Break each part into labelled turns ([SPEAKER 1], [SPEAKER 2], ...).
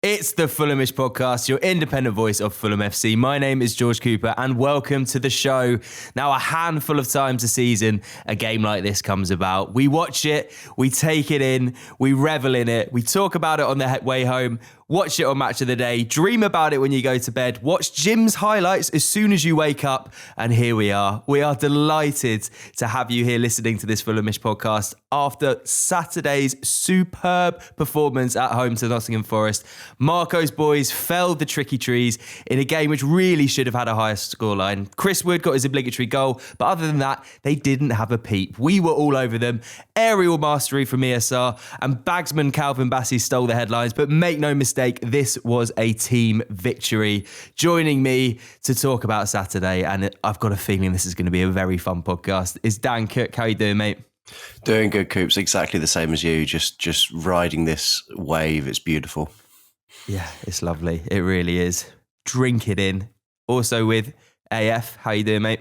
[SPEAKER 1] It's the Fulhamish podcast, your independent voice of Fulham FC. My name is George Cooper and welcome to the show. Now, a handful of times a season, a game like this comes about. We watch it, we take it in, we revel in it, we talk about it on the way home, watch it on Match of the Day, dream about it when you go to bed, watch Jim's highlights as soon as you wake up, and here we are. We are delighted to have you here listening to this Fulhamish podcast after Saturday's superb performance at home to Nottingham Forest. Marco's boys felled the tricky trees in a game which really should have had a higher scoreline. Chris Wood got his obligatory goal, but other than that, they didn't have a peep. We were all over them. Aerial mastery from ESR, and bagsman Calvin Bassey stole the headlines, but make no mistake, this was a team victory. Joining me to talk about Saturday, and I've got a feeling this is going to be a very fun podcast, is Dan Cook. How you doing, mate?
[SPEAKER 2] Doing good, Coops. Exactly the same as you. Just riding this wave. It's beautiful.
[SPEAKER 1] Yeah, it's lovely. It really is. Drink it in. Also with AF. How you doing, mate?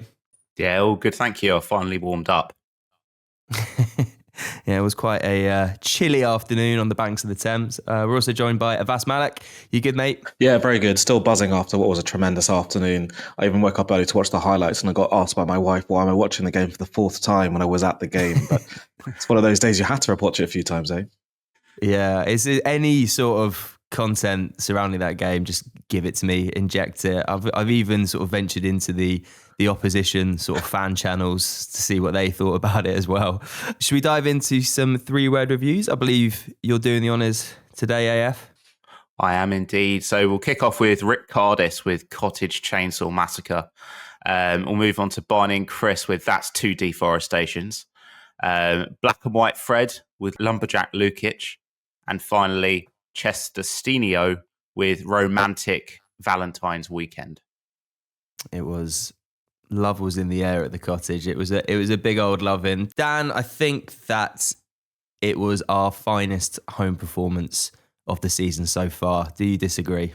[SPEAKER 3] Yeah, all good. Thank you. I finally warmed up.
[SPEAKER 1] Yeah, it was quite a chilly afternoon on the banks of the Thames. We're also joined by Avais. You good, mate?
[SPEAKER 4] Yeah, very good. Still buzzing after what was a tremendous afternoon. I even woke up early to watch the highlights and I got asked by my wife, why am I watching the game for the fourth time when I was at the game? But it's one of those days you had to watch it a few times, eh?
[SPEAKER 1] Yeah, is there any sort of content surrounding that game, just give it to me, inject it. I've even sort of ventured into the opposition sort of fan channels to see what they thought about it as well. Should we dive into some 3-word reviews? I believe you're doing the honours today, AF.
[SPEAKER 3] I am indeed. So we'll kick off with Rick Cardis with Cottage Chainsaw Massacre. We'll move on to Barney and Chris with That's Two Deforestations. Black and White Fred with Lumberjack Lukic. And finally, Chester Stinio with Romantic Valentine's Weekend.
[SPEAKER 1] Love was in the air at the cottage. It was a big old love-in. Dan, I think that it was our finest home performance of the season so far. Do you disagree?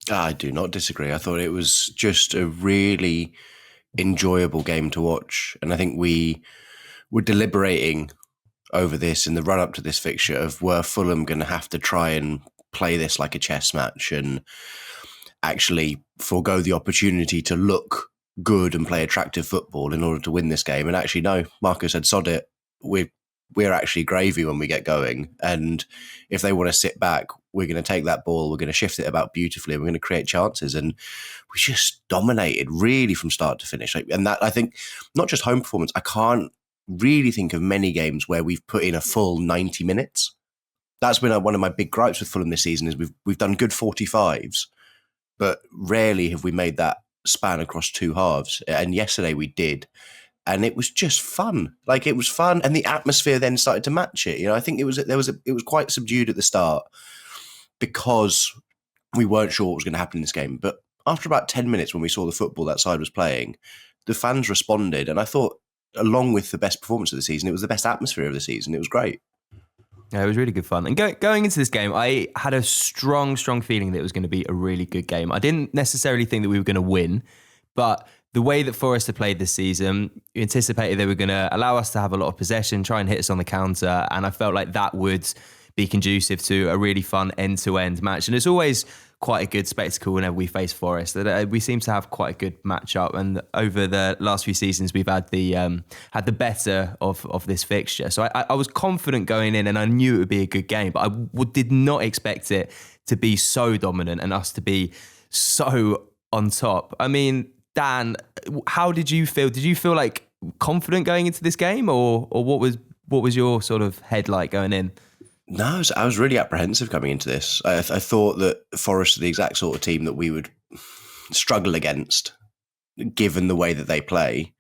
[SPEAKER 2] I do not disagree. I thought it was just a really enjoyable game to watch. And I think we were deliberating over this in the run-up to this fixture of were Fulham going to have to try and play this like a chess match and actually forego the opportunity to look good and play attractive football in order to win this game. And actually, no, Marco said, sod it. We're actually gravy when we get going. And if they want to sit back, we're going to take that ball, we're going to shift it about beautifully, and we're going to create chances. And we just dominated really from start to finish. And that, I think, not just home performance, I can't really think of many games where we've put in a full 90 minutes. That's been one of my big gripes with Fulham this season is we've done good 45s, but rarely have we made that span across two halves. And yesterday we did. And it was just fun. Like, it was fun. And the atmosphere then started to match it. You know, I think it was quite subdued at the start because we weren't sure what was going to happen in this game. But after about 10 minutes, when we saw the football that side was playing, the fans responded. And I thought, along with the best performance of the season, it was the best atmosphere of the season. It was great.
[SPEAKER 1] Yeah, it was really good fun. And going into this game, I had a strong feeling that it was going to be a really good game. I didn't necessarily think that we were going to win, but the way that Forest had played this season, you anticipated they were going to allow us to have a lot of possession, try and hit us on the counter, and I felt like that would be conducive to a really fun end-to-end match. And it's always quite a good spectacle whenever we face Forest. We seem to have quite a good matchup, and over the last few seasons, we've had the better of this fixture. So I was confident going in, and I knew it would be a good game, but I did not expect it to be so dominant and us to be so on top. I mean, Dan, how did you feel? Did you feel like confident going into this game, or what was your sort of head like going in?
[SPEAKER 2] No, I was really apprehensive coming into this. I thought that Forest are the exact sort of team that we would struggle against, given the way that they play.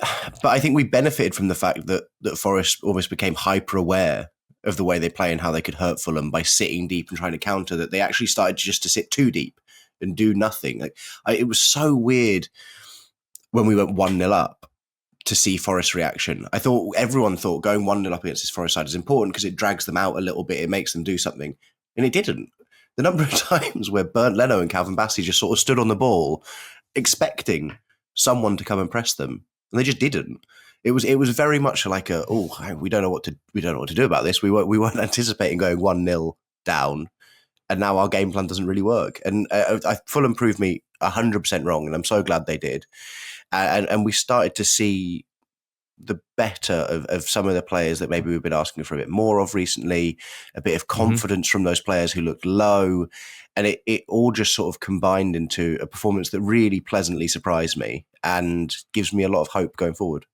[SPEAKER 2] But I think we benefited from the fact that Forest almost became hyper-aware of the way they play and how they could hurt Fulham by sitting deep and trying to counter, that they actually started just to sit too deep and do nothing. It was so weird when we went 1-0 up to see Forest's reaction. Everyone thought going 1-0 up against this Forest side is important because it drags them out a little bit, it makes them do something. And it didn't. The number of times where Bernd Leno and Calvin Bassey just sort of stood on the ball expecting someone to come and press them, and they just didn't. It was very much like we don't know what to do about this. We weren't anticipating going 1-0 down and now our game plan doesn't really work. And Fulham proved me 100% wrong, and I'm so glad they did. And we started to see the better of some of the players that maybe we've been asking for a bit more of recently, a bit of confidence from those players who looked low. And it all just sort of combined into a performance that really pleasantly surprised me and gives me a lot of hope going forward.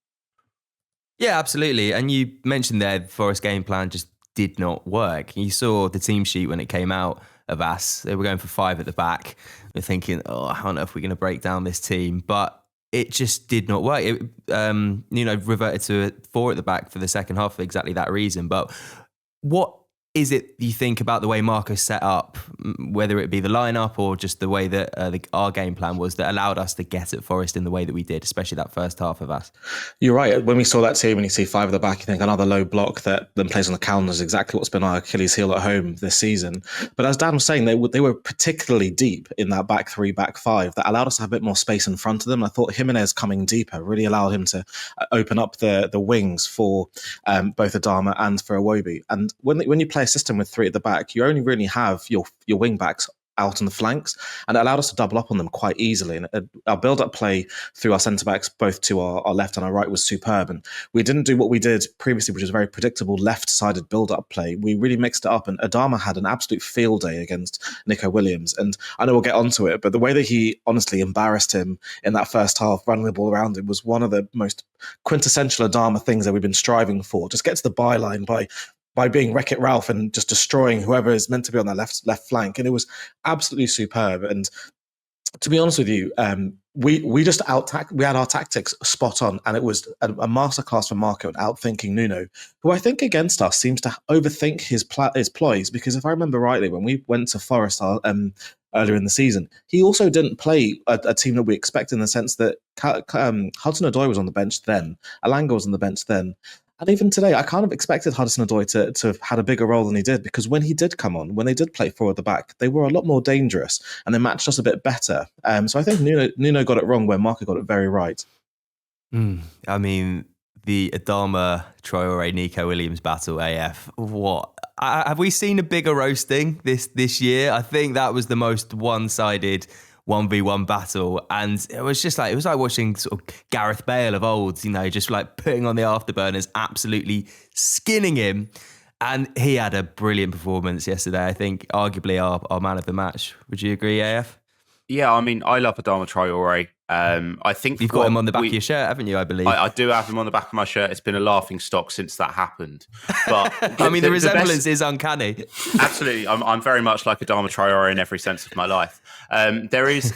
[SPEAKER 1] Yeah, absolutely. And you mentioned there, the Forest game plan just did not work. You saw the team sheet when it came out of Avais. They were going for 5 at the back. We're thinking, how on earth are we going to break down this team? But it just did not work. It, reverted to 4 at the back for the second half for exactly that reason. But what is it you think about the way Marcus set up, whether it be the lineup or just the way that our game plan was that allowed us to get at Forest in the way that we did, especially that first half of us?
[SPEAKER 4] You're right. When we saw that team and you see 5 at the back, you think another low block that then plays on the counter is exactly what's been our Achilles heel at home this season. But as Dan was saying, they were particularly deep in that back 3, back 5 that allowed us to have a bit more space in front of them. I thought Jimenez coming deeper really allowed him to open up the wings for both Adama and for Iwobi. And when you play a system with 3 at the back, you only really have your wing backs out on the flanks, and it allowed us to double up on them quite easily. And our build-up play through our centre-backs, both to our left and our right, was superb. And we didn't do what we did previously, which is very predictable left-sided build-up play. We really mixed it up, and Adama had an absolute field day against Neco Williams. And I know we'll get onto it, but the way that he honestly embarrassed him in that first half, running the ball around him, was one of the most quintessential Adama things that we've been striving for. Just get to the byline by being Wreck-It Ralph and just destroying whoever is meant to be on that left flank. And it was absolutely superb. And to be honest with you, we just we had our tactics spot on, and it was a masterclass from Marco at outthinking Nuno, who I think against us seems to overthink his ploys. Because if I remember rightly, when we went to Forest earlier in the season, he also didn't play a team that we expect, in the sense that Hudson-Odoi was on the bench then, Alanga was on the bench then. And even today, I kind of expected Hudson-Odoi to have had a bigger role than he did, because when he did come on, when they did play 4 at the back, they were a lot more dangerous and they matched us a bit better. So I think Nuno got it wrong where Marco got it very right.
[SPEAKER 1] I mean, the Adama, Traore, Neco Williams battle, AF, what? Have we seen a bigger roasting this year? I think that was the most one-sided 1v1 battle, and it was like watching sort of Gareth Bale of old, just like putting on the afterburners, absolutely skinning him. And he had a brilliant performance yesterday. I think arguably our man of the match. Would you agree, AF?
[SPEAKER 3] Yeah, I mean, I love Adama Traore. I think
[SPEAKER 1] you've got him on the back of your shirt, haven't you? I believe
[SPEAKER 3] I do have him on the back of my shirt. It's been a laughing stock since that happened. But
[SPEAKER 1] I mean, the resemblance is uncanny.
[SPEAKER 3] Absolutely, I'm very much like Adama Traore in every sense of my life. There is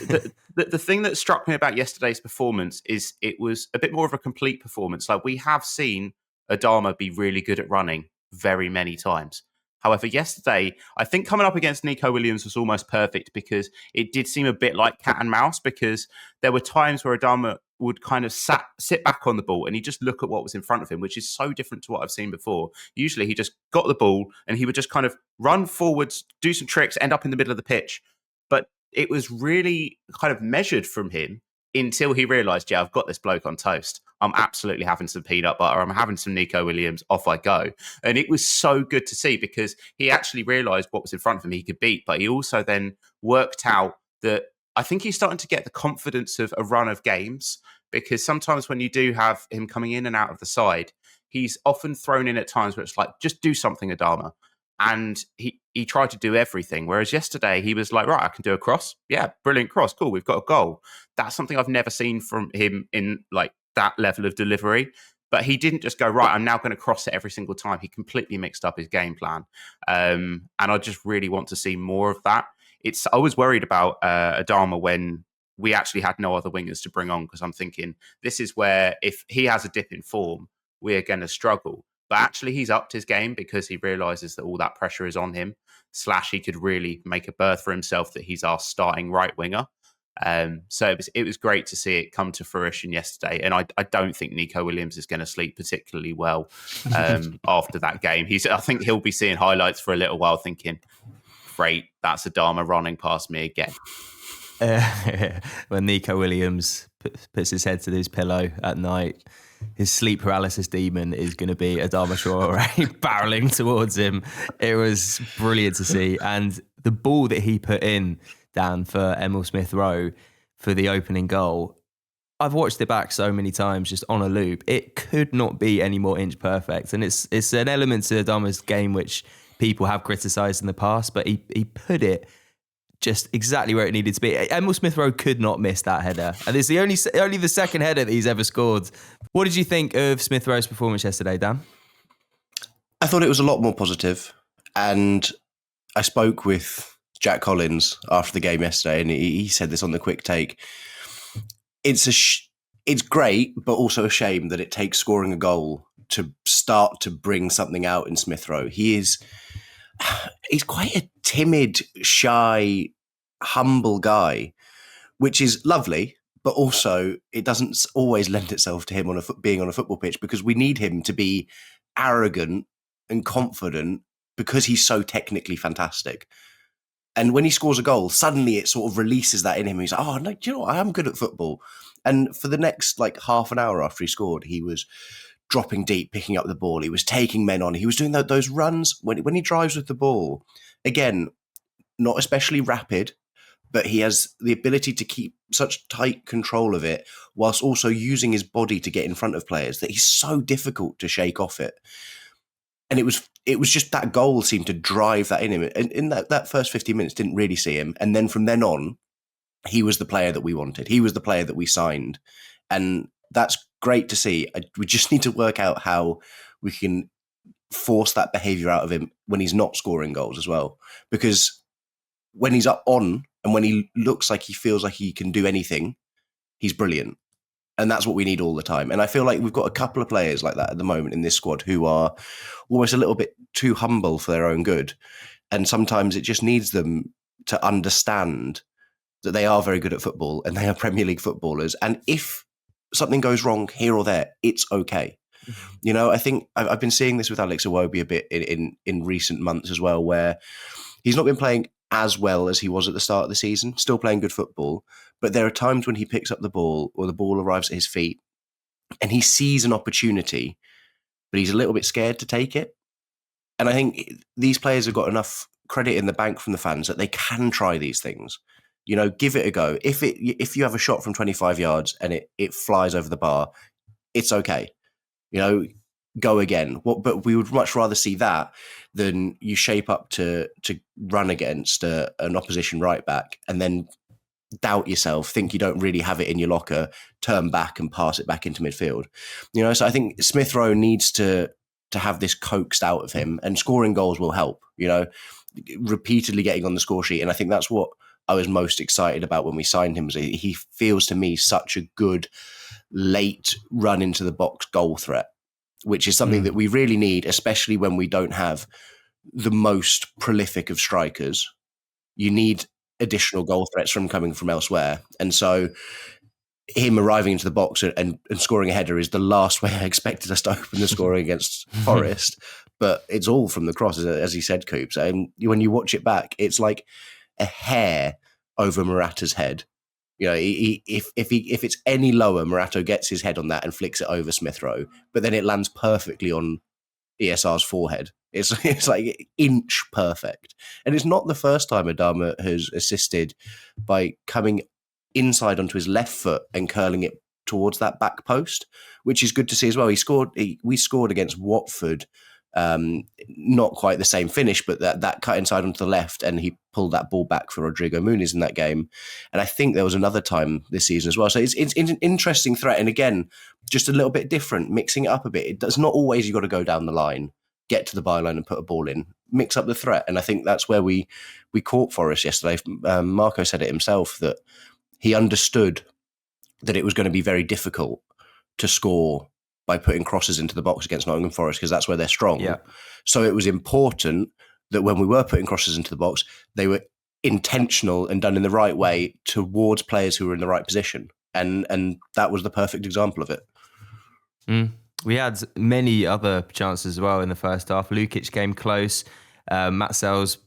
[SPEAKER 3] the thing that struck me about yesterday's performance is it was a bit more of a complete performance. Like, we have seen Adama be really good at running very many times. However, yesterday, I think coming up against Neco Williams was almost perfect, because it did seem a bit like cat and mouse, because there were times where Adama would kind of sit back on the ball and he'd just look at what was in front of him, which is so different to what I've seen before. Usually he just got the ball and he would just kind of run forwards, do some tricks, end up in the middle of the pitch. But it was really kind of measured from him until he realised, yeah, I've got this bloke on toast. I'm absolutely having some peanut butter. I'm having some Neco Williams. Off I go. And it was so good to see, because he actually realised what was in front of him he could beat. But he also then worked out that I think he's starting to get the confidence of a run of games, because sometimes when you do have him coming in and out of the side, he's often thrown in at times where it's like, just do something, Adama. And he tried to do everything. Whereas yesterday he was like, right, I can do a cross. Yeah, brilliant cross. Cool, we've got a goal. That's something I've never seen from him in like that level of delivery. But he didn't just go, right, I'm now going to cross it every single time. He completely mixed up his game plan. And I just really want to see more of that. I was worried about Adama when we actually had no other wingers to bring on, because I'm thinking this is where if he has a dip in form, we're going to struggle. But actually, he's upped his game because he realises that all that pressure is on him. / he could really make a berth for himself that he's our starting right winger. So it was great to see it come to fruition yesterday. And I don't think Neco Williams is going to sleep particularly well after that game. I think he'll be seeing highlights for a little while thinking, great, that's Adama running past me again.
[SPEAKER 1] When Neco Williams puts his head to his pillow at night, his sleep paralysis demon is going to be Adama Traore barreling towards him. It was brilliant to see. And the ball that he put in, Dan, for Emile Smith-Rowe for the opening goal, I've watched it back so many times just on a loop. It could not be any more inch perfect. And it's an element to Adama's game which people have criticised in the past, but he put it just exactly where it needed to be. Emile Smith-Rowe could not miss that header. And it's the only the second header that he's ever scored. What did you think of Smith-Rowe's performance yesterday, Dan?
[SPEAKER 2] I thought it was a lot more positive. And I spoke with Jack Collins after the game yesterday, and he said this on the quick take. It's great, but also a shame that it takes scoring a goal to start to bring something out in Smith-Rowe. He's quite a timid, shy, humble guy, which is lovely, but also it doesn't always lend itself to him being on a football pitch, because we need him to be arrogant and confident because he's so technically fantastic. And when he scores a goal, suddenly it sort of releases that in him. He's like, oh, no, do you know what? I am good at football. And for the next half an hour after he scored, he was dropping deep, picking up the ball. He was taking men on. He was doing those runs when he drives with the ball. Again, not especially rapid, but he has the ability to keep such tight control of it whilst also using his body to get in front of players that he's so difficult to shake off it. And it was just that goal seemed to drive that in him. And in that first 50 minutes, didn't really see him. And then from then on, he was the player that we wanted. He was the player that we signed. And that's great to see. We just need to work out how we can force that behaviour out of him when he's not scoring goals as well. Because when he's up on and when he looks like he feels like he can do anything, he's brilliant. And that's what we need all the time. And I feel like we've got a couple of players like that at the moment in this squad who are almost a little bit too humble for their own good. And sometimes it just needs them to understand that they are very good at football and they are Premier League footballers. And if something goes wrong here or there, it's okay. Mm-hmm. You know, I think I've been seeing this with Alex Iwobi a bit in recent months as well, where he's not been playing as well as he was at the start of the season, still playing good football. But there are times when he picks up the ball or the ball arrives at his feet and he sees an opportunity, but he's a little bit scared to take it. And I think these players have got enough credit in the bank from the fans that they can try these things. You know, give it a go. If you have a shot from 25 yards and it flies over the bar, it's okay. You know, go again. But we would much rather see that than you shape up to run against an opposition right back and then doubt yourself, think you don't really have it in your locker, turn back and pass it back into midfield. You know, so I think Smith-Rowe needs to have this coaxed out of him, and scoring goals will help, you know, repeatedly getting on the score sheet. And I think that's what I was most excited about when we signed him. He feels to me such a good late run into the box goal threat, which is something that we really need, especially when we don't have the most prolific of strikers. You need additional goal threats coming from elsewhere. And so him arriving into the box and scoring a header is the last way I expected us to open the scoring against Forest. But it's all from the cross, as he said, Coops. And when you watch it back, it's like a hair over Morata's head. You know, if it's any lower, Morato gets his head on that and flicks it over Smith-Rowe, but then it lands perfectly on ESR's forehead. It's like inch perfect. And it's not the first time Adama has assisted by coming inside onto his left foot and curling it towards that back post, which is good to see as well. We scored against Watford. Not quite the same finish, but that cut inside onto the left and he pulled that ball back for Rodrigo Muniz in that game. And I think there was another time this season as well. So it's an interesting threat. And again, just a little bit different, mixing it up a bit. It does not always, you got to go down the line, get to the byline and put a ball in, mix up the threat. And I think that's where we caught Forest yesterday. Marco said it himself that he understood that it was going to be very difficult to score by putting crosses into the box against Nottingham Forest, because that's where they're strong. Yeah. So it was important that when we were putting crosses into the box, they were intentional and done in the right way towards players who were in the right position. And that was the perfect example of it.
[SPEAKER 1] We had many other chances as well in the first half. Lukic came close. Matt Sells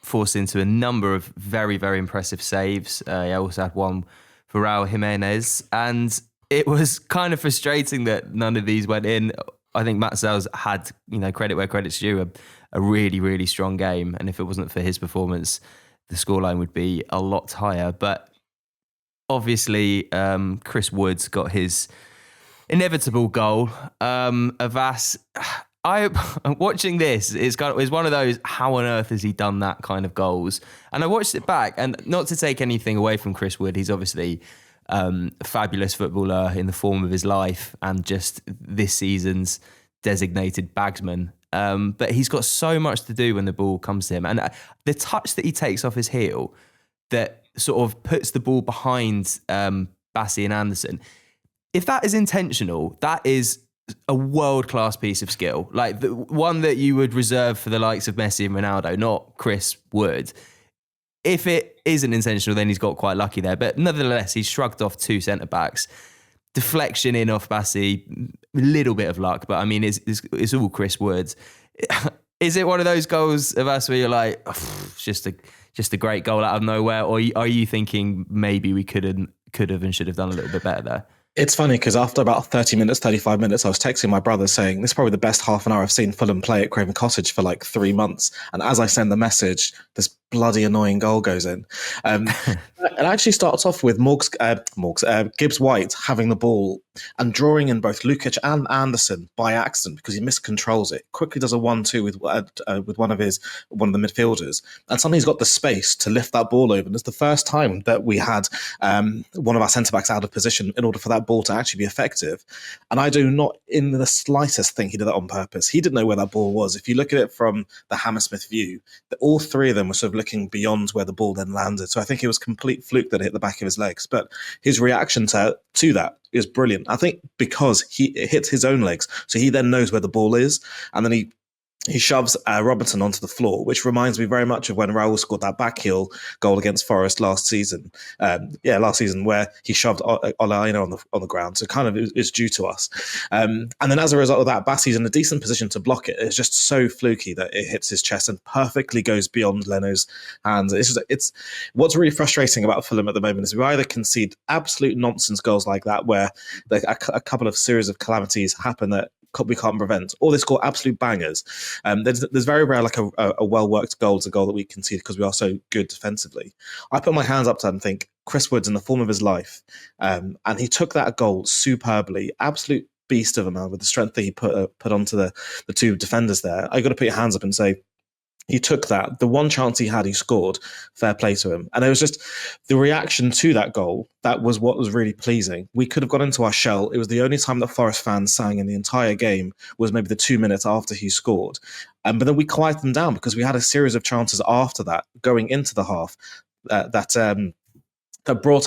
[SPEAKER 1] forced into a number of very, very impressive saves. He also had one for Raul Jimenez. And it was kind of frustrating that none of these went in. I think Matt Sells had, credit where credit's due, a really, really strong game. And if it wasn't for his performance, the scoreline would be a lot higher. But obviously, Chris Wood's got his inevitable goal. Avais, watching this is one of those, how on earth has he done that kind of goals? And I watched it back, and not to take anything away from Chris Wood, he's obviously a fabulous footballer in the form of his life and just this season's designated bagsman. But he's got so much to do when the ball comes to him. And the touch that he takes off his heel that sort of puts the ball behind Bassey and Andersen, if that is intentional, that is a world-class piece of skill. Like the one that you would reserve for the likes of Messi and Ronaldo, not Chris Wood. If it isn't intentional, then he's got quite lucky there. But nevertheless, he shrugged off two centre-backs. Deflection in off Bassey, a little bit of luck, but I mean, it's all Chris Wood. Is it one of those goals of us where you're like, it's just a great goal out of nowhere? Or are you thinking maybe we could have and should have done a little bit better there?
[SPEAKER 4] It's funny because after about 30 minutes, 35 minutes, I was texting my brother saying, this is probably the best half an hour I've seen Fulham play at Craven Cottage for like 3 months. And as I send the message, this bloody annoying goal goes in. It actually starts off with Gibbs White having the ball and drawing in both Lukic and Andersen by accident because he miscontrols it. Quickly does a 1-2 with one of the midfielders, and suddenly he's got the space to lift that ball over. And it's the first time that we had one of our centre backs out of position in order for that ball to actually be effective. And I do not in the slightest think he did that on purpose. He didn't know where that ball was. If you look at it from the Hammersmith view, all three of them were sort of looking beyond where the ball then landed. So I think it was complete fluke that it hit the back of his legs. But his reaction to that is brilliant. I think because it hits his own legs, so he then knows where the ball is, and then he shoves Robertson onto the floor, which reminds me very much of when Raul scored that backheel goal against Forest last season. Last season, where he shoved Olaina on the ground. So kind of is due to us. And then as a result of that, Bassey's in a decent position to block it. It's just so fluky that it hits his chest and perfectly goes beyond Leno's hands. It's what's really frustrating about Fulham at the moment is we either concede absolute nonsense goals like that, where a couple of series of calamities happen that we can't prevent, or they score absolute bangers. There's very rare like a well-worked goal is a goal that we concede because we are so good defensively. I put my hands up to that and think Chris Wood's in the form of his life, and he took that goal superbly. Absolute beast of a man with the strength that he put onto the two defenders there. I got to put your hands up and say, he took that. The one chance he had, he scored. Fair play to him. And it was just the reaction to that goal. That was what was really pleasing. We could have got into our shell. It was the only time that Forest fans sang in the entire game was maybe the 2 minutes after he scored. But then we quieted them down because we had a series of chances after that going into the half that brought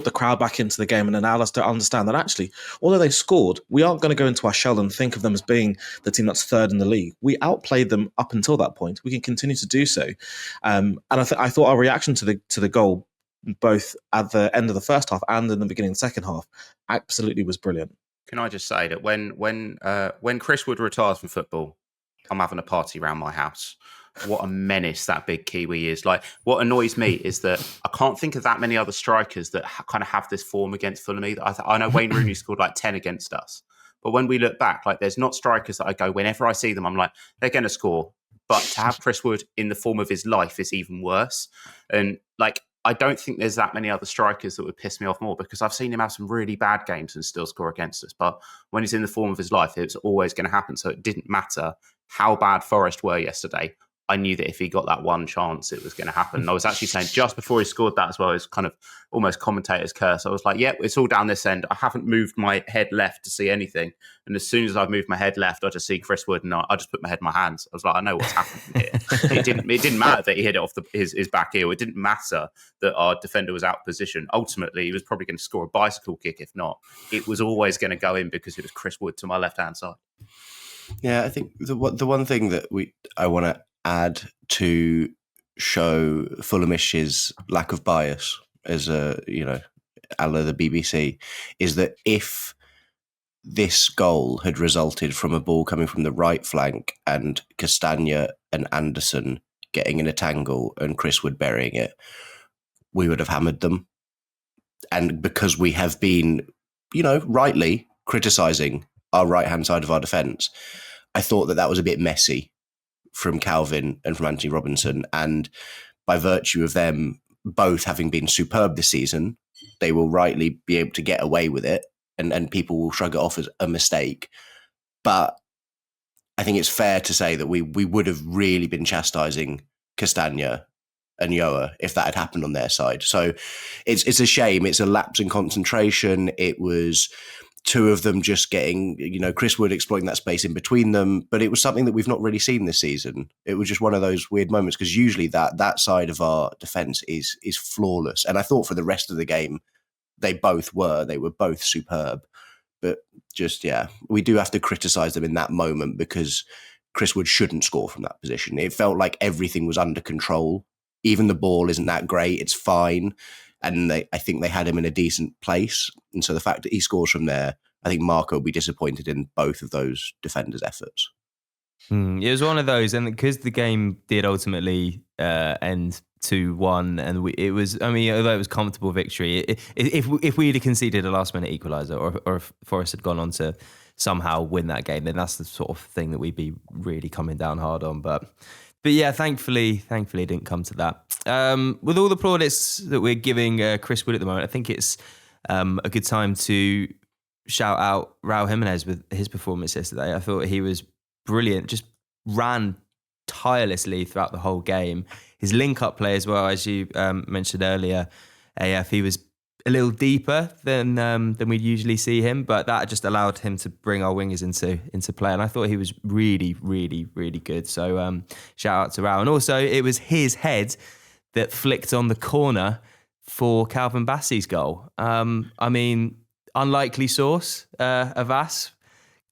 [SPEAKER 4] the crowd back into the game and allowed us to understand that actually, although they scored, we aren't going to go into our shell and think of them as being the team that's third in the league. We outplayed them up until that point. We can continue to do so. And I thought our reaction to the goal, both at the end of the first half and in the beginning of the second half, absolutely was brilliant.
[SPEAKER 3] Can I just say that when Chris Wood retires from football, I'm having a party around my house. What a menace that big Kiwi is. Like, what annoys me is that I can't think of that many other strikers that kind of have this form against Fulham either. I know Wayne Rooney scored like 10 against us. But when we look back, like, there's not strikers that I go, whenever I see them, I'm like, they're going to score. But to have Chris Wood in the form of his life is even worse. And, like, I don't think there's that many other strikers that would piss me off more because I've seen him have some really bad games and still score against us. But when he's in the form of his life, it's always going to happen. So it didn't matter how bad Forest were yesterday. I knew that if he got that one chance, it was going to happen. And I was actually saying just before he scored that as well, it's kind of almost commentator's curse. I was like, yep, it's all down this end. I haven't moved my head left to see anything. And as soon as I've moved my head left, I just see Chris Wood and I just put my head in my hands. I was like, I know what's happening here. It didn't matter that he hit it off his back heel. It didn't matter that our defender was out of position. Ultimately, he was probably going to score a bicycle kick. If not, it was always going to go in because it was Chris Wood to my left-hand side.
[SPEAKER 2] Yeah, I think the one thing that I want to add to show Fulhamish's lack of bias as a la the BBC is that if this goal had resulted from a ball coming from the right flank and Castagna and Andersen getting in a tangle and Chris Wood burying it, we would have hammered them. And because we have been, rightly criticising our right-hand side of our defence, I thought that was a bit messy from Calvin and from Anthony Robinson. And by virtue of them both having been superb this season, they will rightly be able to get away with it, and people will shrug it off as a mistake. But I think it's fair to say that we would have really been chastising Castagna and Yoa if that had happened on their side. So it's a shame. It's a lapse in concentration. It was two of them just getting, Chris Wood exploiting that space in between them, but it was something that we've not really seen this season. It was just one of those weird moments, because usually that side of our defence is flawless. And I thought for the rest of the game, they were both superb. But just, we do have to criticise them in that moment, because Chris Wood shouldn't score from that position. It felt like everything was under control. Even the ball isn't that great. It's fine. And I think they had him in a decent place. And so the fact that he scores from there, I think Marco will be disappointed in both of those defenders' efforts.
[SPEAKER 1] It was one of those, and because the game did ultimately end 2-1, and although it was comfortable victory, if we had conceded a last-minute equaliser, or if Forest had gone on to somehow win that game, then that's the sort of thing that we'd be really coming down hard on. But yeah, thankfully it didn't come to that. With all the plaudits that we're giving Chris Wood at the moment, I think it's a good time to shout out Raul Jimenez with his performance yesterday. I thought he was brilliant, just ran tirelessly throughout the whole game. His link-up play as well, as you mentioned earlier, AF, he was a little deeper than we'd usually see him, but that just allowed him to bring our wingers into play. And I thought he was really, really, really good. So shout out to Raul. And also, it was his head that flicked on the corner for Calvin Bassey's goal. Unlikely source, Avais.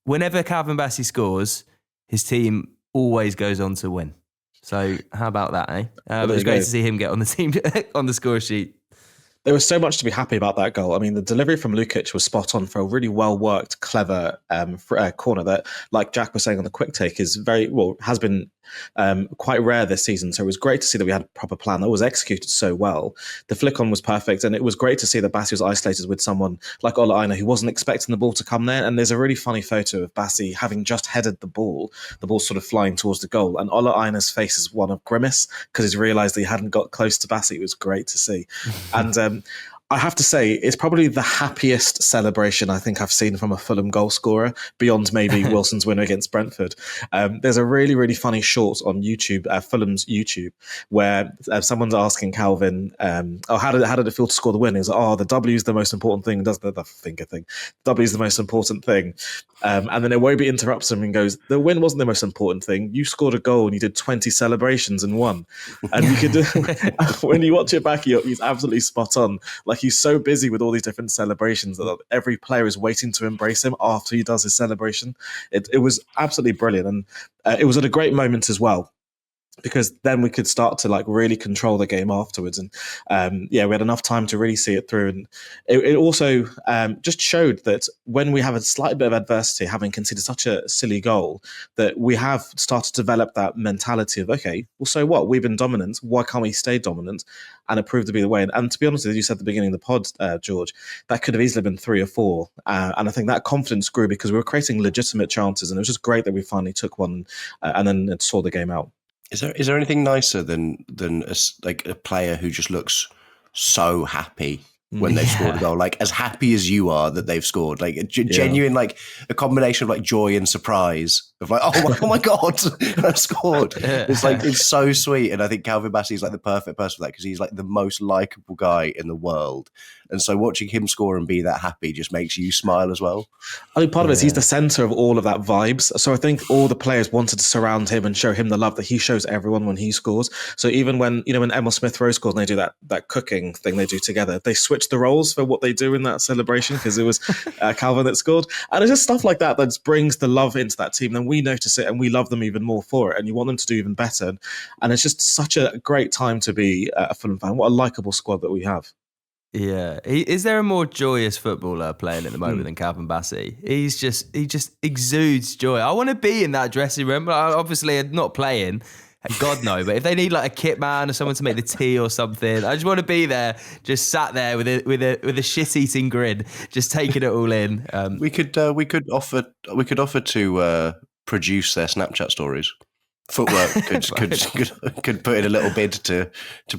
[SPEAKER 1] Whenever Calvin Bassey scores, his team always goes on to win. So how about that, eh? It was great to see him get on the team on the score sheet.
[SPEAKER 4] There was so much to be happy about that goal. I mean, the delivery from Lukic was spot on for a really well-worked, clever corner that, like Jack was saying on the quick take, has been quite rare this season. So it was great to see that we had a proper plan that was executed so well. The flick on was perfect, and it was great to see that Bassey was isolated with someone like Ola Aina, who wasn't expecting the ball to come there. And there's a really funny photo of Bassey having just headed the ball sort of flying towards the goal, and Ola Aina's face is one of grimace because he's realised that he hadn't got close to Bassey. It was great to see. And I have to say, it's probably the happiest celebration I think I've seen from a Fulham goal scorer, beyond maybe Wilson's winner against Brentford. There's a really, really funny short on YouTube, Fulham's YouTube, where someone's asking Calvin, how did it feel to score the win? He's like, the W is the most important thing. Does the finger thing. W is the most important thing. And then Iwobi interrupts him and goes, the win wasn't the most important thing. You scored a goal and you did 20 celebrations and won. And you could, when you watch it back, he's absolutely spot on. Like, he's so busy with all these different celebrations that every player is waiting to embrace him after he does his celebration. It was absolutely brilliant. And it was at a great moment as well, because then we could start to really control the game afterwards. And we had enough time to really see it through. And it also just showed that when we have a slight bit of adversity, having conceded such a silly goal, that we have started to develop that mentality of, okay, well, so what? We've been dominant. Why can't we stay dominant? And it proved to be the way. And to be honest with you, said at the beginning of the pod, George, that could have easily been 3 or 4. And I think that confidence grew because we were creating legitimate chances. And it was just great that we finally took one and then saw the game out.
[SPEAKER 2] Is there anything nicer than a player who just looks so happy when they've scored a goal? Like, as happy as you are that they've scored, genuine, a combination of joy and surprise of oh my God, I've scored. It's so sweet. And I think Calvin Bassey is the perfect person for that, because he's the most likable guy in the world. And so watching him score and be that happy just makes you smile as well.
[SPEAKER 4] I think part of it is he's the centre of all of that vibes. So I think all the players wanted to surround him and show him the love that he shows everyone when he scores. So even when Emile Smith-Rowe scores and they do that cooking thing they do together, they switch the roles for what they do in that celebration, because it was Calvin that scored. And it's just stuff like that just brings the love into that team. Then we notice it and we love them even more for it. And you want them to do even better. And it's just such a great time to be a Fulham fan. What a likeable squad that we have.
[SPEAKER 1] Yeah. Is there a more joyous footballer playing at the moment than Calvin Bassey? He just exudes joy. I want to be in that dressing room, but obviously not playing. God no. But if they need like a kit man or someone to make the tea or something, I just want to be there, just sat there with a shit eating grin, just taking it all in.
[SPEAKER 2] We could offer to produce their Snapchat stories. Footwork could put in a little bid to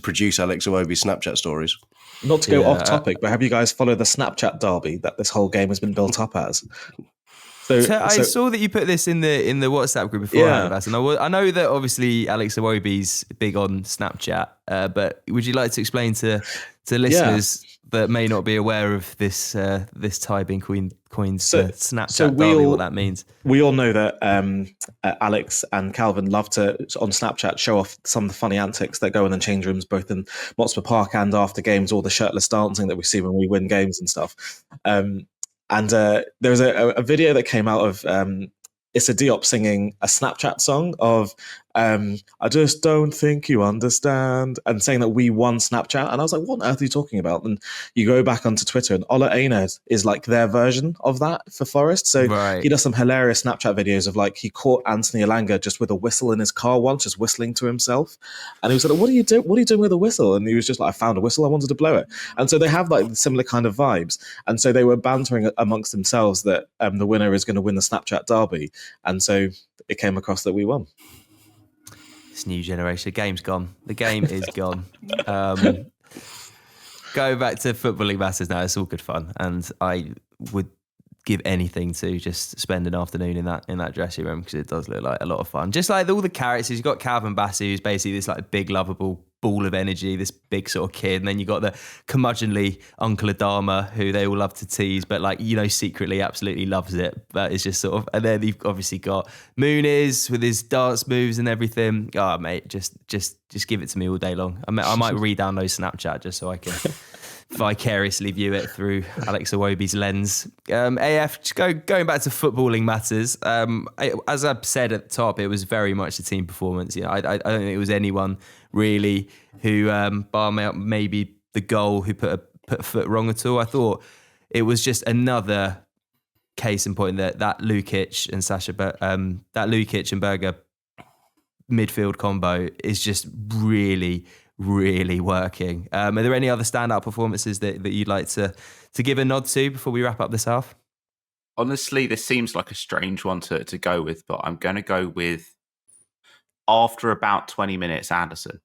[SPEAKER 2] produce Alex Iwobi's Snapchat stories.
[SPEAKER 4] Not to go off topic, but have you guys followed the Snapchat derby that this whole game has been built up as?
[SPEAKER 1] So I saw that you put this in the WhatsApp group beforehand,
[SPEAKER 4] Yeah.
[SPEAKER 1] and I know that obviously Alex Iwobi's big on Snapchat, but would you like to explain to listeners that may not be aware of this tie being coined Snapchat derby, what that means?
[SPEAKER 4] We all know that Alex and Calvin love to, on Snapchat, show off some of the funny antics that go on in change rooms, both in Motspur Park and after games, all the shirtless dancing that we see when we win games and stuff. And there was a video that came out of Issa Diop singing a Snapchat song of I just don't think you understand, and saying that we won Snapchat. And I was like, what on earth are you talking about? And you go back onto Twitter, and Ola Aina is like their version of that for Forest. So he does some hilarious Snapchat videos of like he caught Anthony Elanga just with a whistle in his car once, just whistling to himself. And he was like, what are you doing with a whistle? And he was just like, I found a whistle, I wanted to blow it. And so they have like similar kind of vibes. And so they were bantering amongst themselves that the winner is going to win the Snapchat derby. And so it came across that we won.
[SPEAKER 1] This new generation, the game's gone. The game is gone. Go back to footballing matters now. It's all good fun, and I would give anything to just spend an afternoon in that dressing room, because it does look like a lot of fun. Just like all the characters, you've got Calvin Bassey, who's basically this like big lovable ball of energy, this big sort of kid, and then you got the curmudgeonly Uncle Adama, who they all love to tease, but like, you know, secretly absolutely loves it. But it's just sort of, and then you've obviously got Muniz with his dance moves and everything. Oh mate, just give it to me all day long. I might re-download Snapchat just so I can vicariously view it through Alex Iwobi's lens. AF, just going back to footballing matters. As I said at the top, it was very much a team performance. You know, I don't think it was anyone really who, bar maybe the goal, who put a foot wrong at all. I thought it was just another case in point that Lukic and Berger midfield combo is just really working. Are there any other standout performances that you'd like to give a nod to before we wrap up this half?
[SPEAKER 3] Honestly, this seems like a strange one to go with, but I'm going to go with, after about 20 minutes, Andersen.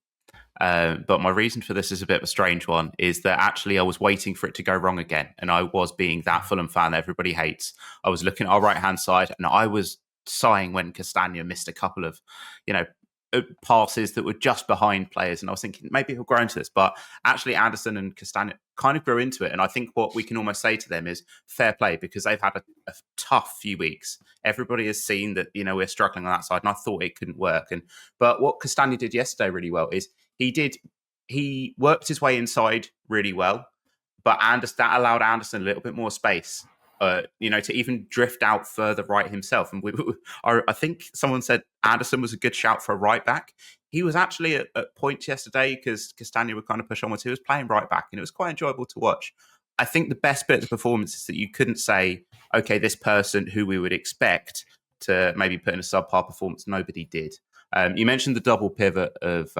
[SPEAKER 3] But my reason for this is a bit of a strange one, is that actually I was waiting for it to go wrong again. And I was being that Fulham fan that everybody hates. I was looking at our right-hand side, and I was sighing when Castagna missed a couple of, passes that were just behind players. And I was thinking, maybe he'll grow into this. But actually, Andersen and Castagna kind of grew into it. And I think what we can almost say to them is fair play, because they've had a tough few weeks. Everybody has seen that, we're struggling on that side. And I thought it couldn't work. But what Castagna did yesterday really well is he worked his way inside really well. But that allowed Andersen a little bit more space. To even drift out further right himself. And I think someone said Andersen was a good shout for a right back. He was actually at points yesterday, because Castagna would kind of push onwards. He was playing right back, and it was quite enjoyable to watch. I think the best bit of the performance is that you couldn't say, okay, this person who we would expect to maybe put in a subpar performance, nobody did. You mentioned the double pivot of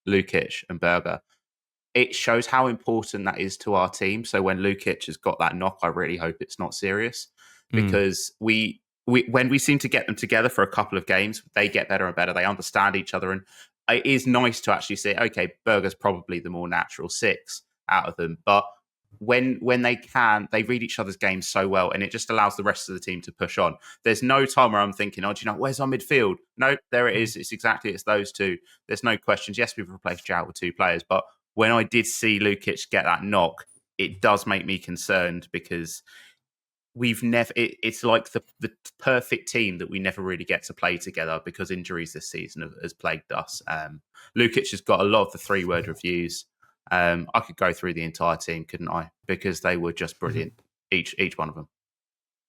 [SPEAKER 3] Lukic and Berger. It shows how important that is to our team. So when Lukic has got that knock, I really hope it's not serious, because we when we seem to get them together for a couple of games, they get better and better. They understand each other. And it is nice to actually say, okay, Berger's probably the more natural six out of them. But when they can, they read each other's games so well, and it just allows the rest of the team to push on. There's no time where I'm thinking, where's our midfield? No, there it is. It's those two. There's no questions. Yes, we've replaced Jout with two players, but when I did see Lukic get that knock, it does make me concerned, because it's like the perfect team that we never really get to play together, because injuries this season has plagued us. Lukic has got a lot of the 3-word reviews. I could go through the entire team, couldn't I? Because they were just brilliant, each one of them.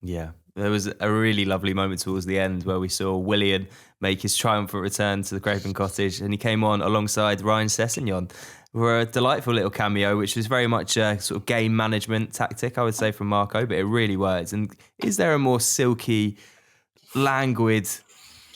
[SPEAKER 3] Yeah.
[SPEAKER 1] There was a really lovely moment towards the end where we saw Willian make his triumphant return to the Craven Cottage, and he came on alongside Ryan Sessegnon for a delightful little cameo, which was very much a sort of game management tactic, I would say, from Marco, but it really worked. And is there a more silky, languid,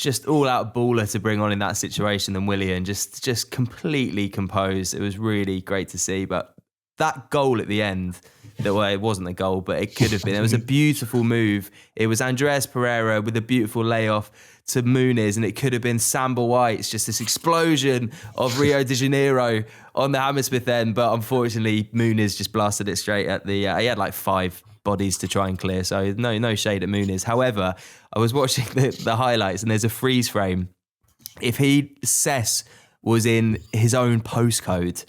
[SPEAKER 1] just all out baller to bring on in that situation than Willian. Just completely composed. It was really great to see. But that goal at the end, it wasn't a goal, but it could have been. It was a beautiful move. It was Andreas Pereira with a beautiful layoff to Muniz, and it could have been Samba White's, just this explosion of Rio de Janeiro on the Hammersmith end. But unfortunately, Muniz just blasted it straight at the... he had like 5 bodies to try and clear, so no shade at Muniz. However, I was watching the highlights, and there's a freeze frame. If Cess was in his own postcode,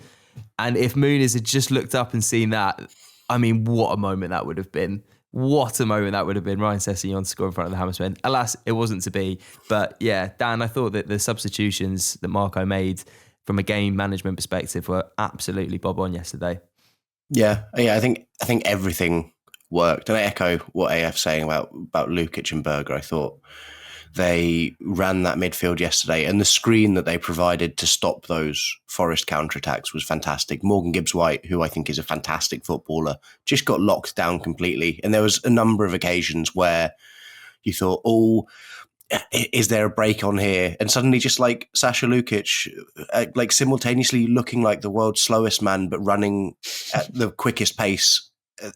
[SPEAKER 1] and if Muniz had just looked up and seen that, I mean, what a moment that would have been. What a moment that would have been. Ryan Sessegnon to score in front of the Hammersmith. Alas, it wasn't to be. But yeah, Dan, I thought that the substitutions that Marco made from a game management perspective were absolutely bob on yesterday.
[SPEAKER 2] Yeah. I think everything worked. And I echo what AF's saying about Lukic and Berger. I thought they ran that midfield yesterday, and the screen that they provided to stop those Forest counterattacks was fantastic. Morgan Gibbs-White, who I think is a fantastic footballer, just got locked down completely. And there was a number of occasions where you thought, oh, is there a break on here? And suddenly just like Sasha Lukic, like simultaneously looking like the world's slowest man, but running at the quickest pace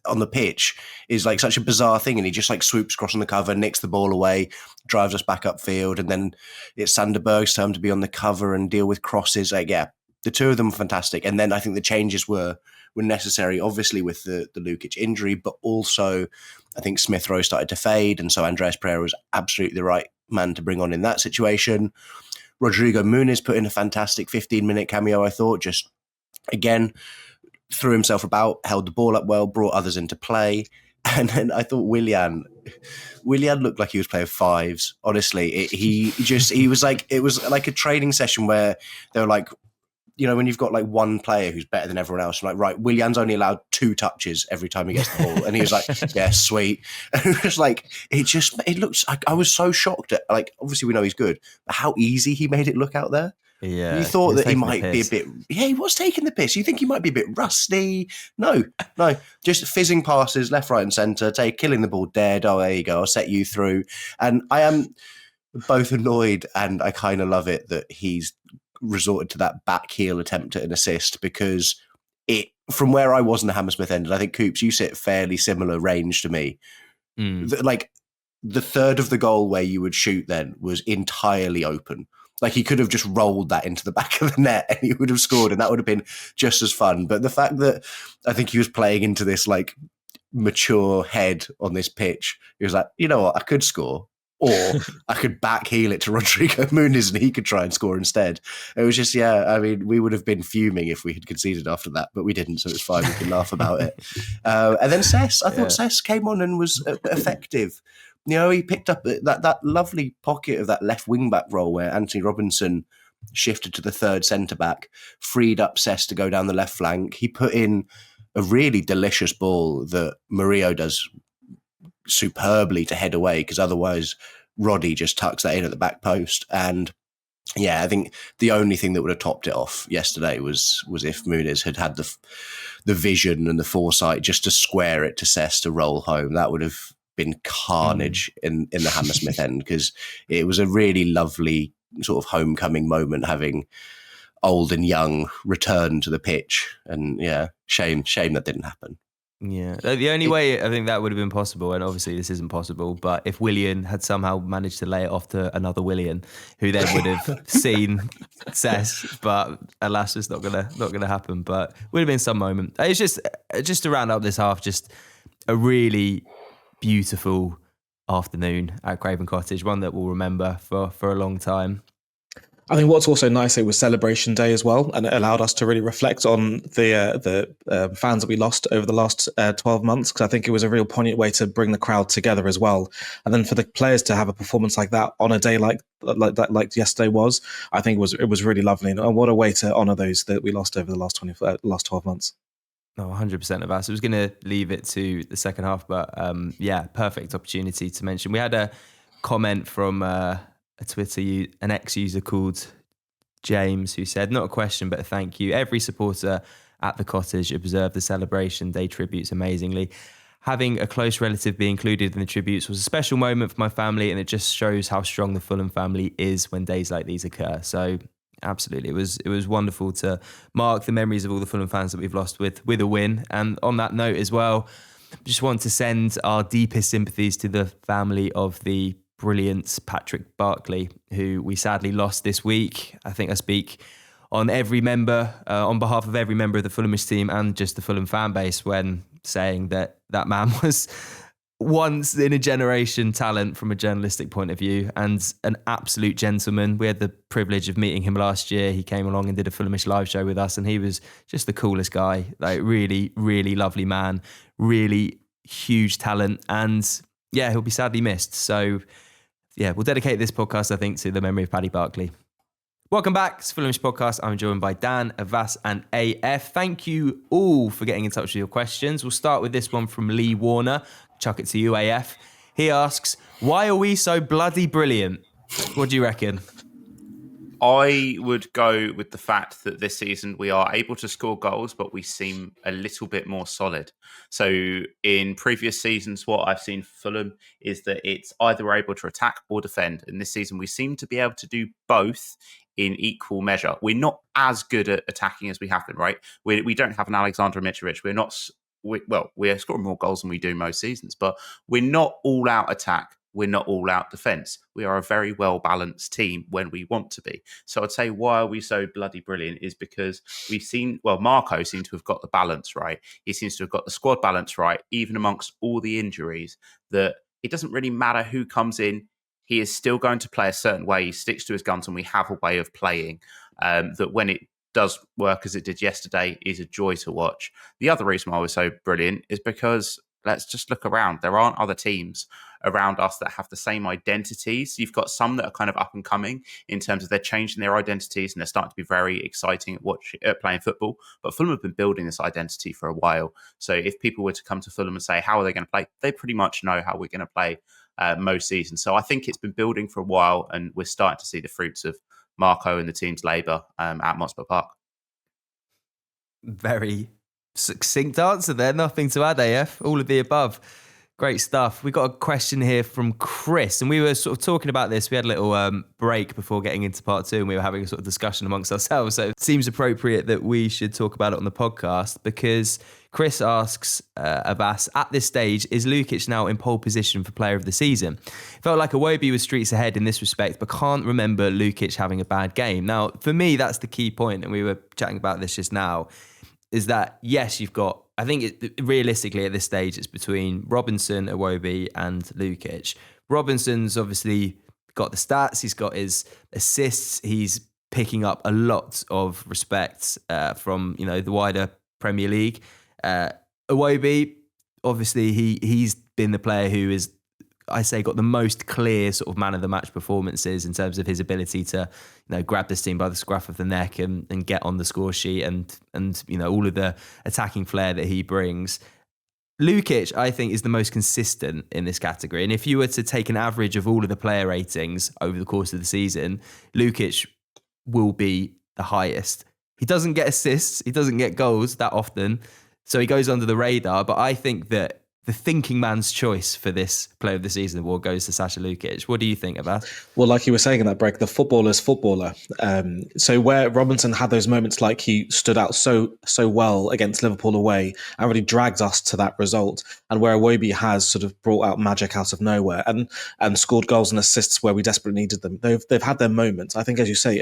[SPEAKER 2] on the pitch is like such a bizarre thing. And he just like swoops across on the cover, nicks the ball away, drives us back upfield. And then it's Sanderberg's turn to be on the cover and deal with crosses. Like, yeah, the two of them were fantastic. And then I think the changes were necessary, obviously with the Lukic injury, but also I think Smith Rowe started to fade. And so Andreas Pereira was absolutely the right man to bring on in that situation. Rodrigo Muniz put in a fantastic 15-minute cameo, I thought, just again, threw himself about, held the ball up well, brought others into play. And then I thought Willian looked like he was playing 5s. Honestly, it was like a training session where they were like, you know, when you've got like one player who's better than everyone else, I'm like, right, Willian's only allowed 2 touches every time he gets the ball. And he was like, yeah, sweet. And it was like, it looks like, I was so shocked at, like, obviously we know he's good, but how easy he made it look out there.
[SPEAKER 1] Yeah,
[SPEAKER 2] you thought that he might be a bit... Yeah, he was taking the piss. You think he might be a bit rusty. No. Just fizzing passes, left, right and centre, killing the ball dead. Oh, there you go. I'll set you through. And I am both annoyed and I kind of love it that he's resorted to that back heel attempt at an assist, because from where I was in the Hammersmith end, and I think, Coops, you sit fairly similar range to me. Like the third of the goal where you would shoot then was entirely open. Like he could have just rolled that into the back of the net and he would have scored, and that would have been just as fun. But the fact that I think he was playing into this like mature head on this pitch, he was like, you know what, I could score, or I could back heel it to Rodrigo Muniz and he could try and score instead. It was just, yeah, I mean, we would have been fuming if we had conceded after that, but we didn't, so it's fine. We can laugh about it. And then Cess, I thought Cess came on and was effective. You know, he picked up that lovely pocket of that left wing-back role where Anthony Robinson shifted to the third centre-back, freed up Cess to go down the left flank. He put in a really delicious ball that Murillo does superbly to head away, because otherwise Roddy just tucks that in at the back post. And yeah, I think the only thing that would have topped it off yesterday was if Muniz had the vision and the foresight just to square it to Cess to roll home. That would have been carnage in the Hammersmith end, because it was a really lovely sort of homecoming moment, having old and young return to the pitch. And yeah, shame that didn't happen.
[SPEAKER 1] Yeah, the only way I think that would have been possible, and obviously this isn't possible, but if Willian had somehow managed to lay it off to another Willian, who then would have seen Cess, but alas, it's not gonna happen. But would have been some moment. It's just to round up this half, just a really beautiful afternoon at Craven Cottage, one that we'll remember for a long time.
[SPEAKER 4] I think what's also nice, it was Celebration Day as well, and it allowed us to really reflect on the fans that we lost over the last 12 months, because I think it was a real poignant way to bring the crowd together as well. And then for the players to have a performance like that on a day like yesterday was, I think it was really lovely. And what a way to honour those that we lost over the last 12 months.
[SPEAKER 1] No, 100% of us. I was going to leave it to the second half, but perfect opportunity to mention. We had a comment from a Twitter, an ex-user called James, who said, not a question, but a thank you. Every supporter at the Cottage observed the Celebration Day tributes amazingly. having a close relative be included in the tributes was a special moment for my family, and it just shows how strong the Fulham family is when days like these occur. So absolutely, it was wonderful to mark the memories of all the Fulham fans that we've lost with a win. And on that note as well, just want to send our deepest sympathies to the family of the brilliant Patrick Barkley, who we sadly lost this week. I think I speak on every member, on behalf of every member of the Fulhamish team and just the Fulham fan base when saying that man was once in a generation talent from a journalistic point of view and an absolute gentleman. We had the privilege of meeting him last year. He came along and did a Fulhamish live show with us, and he was just the coolest guy, like really, really lovely man, really huge talent. And yeah, he'll be sadly missed. So yeah, we'll dedicate this podcast, I think, to the memory of Paddy Barkley. Welcome back. It's Fulhamish Podcast. I'm joined by Dan, Avais and AF. Thank you all for getting in touch with your questions. We'll start with this one from Lee Warner. Chuck it to you, AF. He asks, why are we so bloody brilliant? What do you reckon?
[SPEAKER 3] I would go with the fact that this season we are able to score goals, but we seem a little bit more solid. So in previous seasons, what I've seen for Fulham is that it's either we're able to attack or defend. And this season, we seem to be able to do both in equal measure. We're not as good at attacking as we have been, right? We don't have an Alexander Mitrovic. We're scoring more goals than we do most seasons, but we're not all out attack. We're not all out defence. We are a very well-balanced team when we want to be. So I'd say why are we so bloody brilliant is because Marco seems to have got the balance right. He seems to have got the squad balance right, even amongst all the injuries, that it doesn't really matter who comes in. He is still going to play a certain way. He sticks to his guns, and we have a way of playing that when it does work as it did yesterday is a joy to watch. The other reason why we're so brilliant is because let's just look around. There aren't other teams around us that have the same identities. You've got some that are kind of up and coming in terms of they're changing their identities and they're starting to be very exciting at playing football. But Fulham have been building this identity for a while. So if people were to come to Fulham and say, how are they going to play? They pretty much know how we're going to play most seasons. So I think it's been building for a while, and we're starting to see the fruits of Marco and the team's labour at Motspur Park.
[SPEAKER 1] Very succinct answer there. Nothing to add, AF. All of the above. Great stuff. We got a question here from Chris, and we were sort of talking about this. We had a little break before getting into part two, and we were having a sort of discussion amongst ourselves. So it seems appropriate that we should talk about it on the podcast, because Chris asks Avais, at this stage, is Lukic now in pole position for player of the season? Felt like Iwobi was streets ahead in this respect, but can't remember Lukic having a bad game. Now, for me, that's the key point, and we were chatting about this just now, is that, yes, you've got, I think realistically at this stage, it's between Robinson, Iwobi and Lukic. Robinson's obviously got the stats, he's got his assists, he's picking up a lot of respect from, the wider Premier League. Iwobi, obviously he's been the player who is, I say, got the most clear sort of man of the match performances in terms of his ability to, grab this team by the scruff of the neck and get on the score sheet and all of the attacking flair that he brings. Lukic, I think, is the most consistent in this category. And if you were to take an average of all of the player ratings over the course of the season, Lukic will be the highest. He doesn't get assists, he doesn't get goals that often, so he goes under the radar. But I think that the thinking man's choice for this player of the season award goes to Sasha Lukic. What do you think about?
[SPEAKER 4] Well, like you were saying in that break, the footballer's footballer. So where Robinson had those moments, like he stood out so well against Liverpool away and really dragged us to that result, and where Iwobi has sort of brought out magic out of nowhere and scored goals and assists where we desperately needed them. They've had their moments. I think, as you say,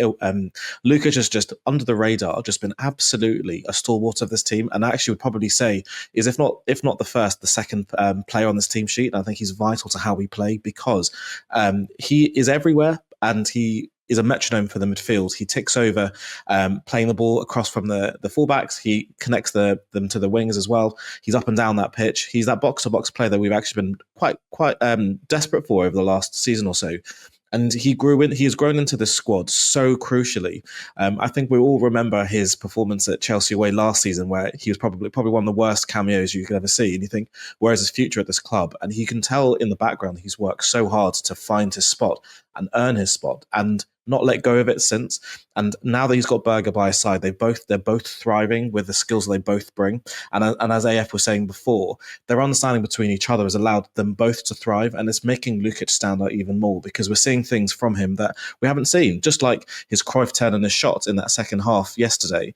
[SPEAKER 4] Lukic has just under the radar, just been absolutely a stalwart of this team, and I actually would probably say is if not the first, the second player on this team sheet. And I think he's vital to how we play because he is everywhere and he is a metronome for the midfield. He ticks over, playing the ball across from the fullbacks. He connects them to the wings as well. He's up and down that pitch. He's that box-to-box player that we've actually been quite desperate for over the last season or so. And he has grown into this squad so crucially. I think we all remember his performance at Chelsea away last season, where he was probably one of the worst cameos you could ever see. And you think, where is his future at this club? And you can tell in the background he's worked so hard to find his spot and earn his spot. And not let go of it since. And now that he's got Berger by his side, they're both thriving with the skills they both bring. And as AF was saying before, their understanding between each other has allowed them both to thrive, and it's making Lukic stand out even more because we're seeing things from him that we haven't seen. Just like his Cruyff turn and his shot in that second half yesterday,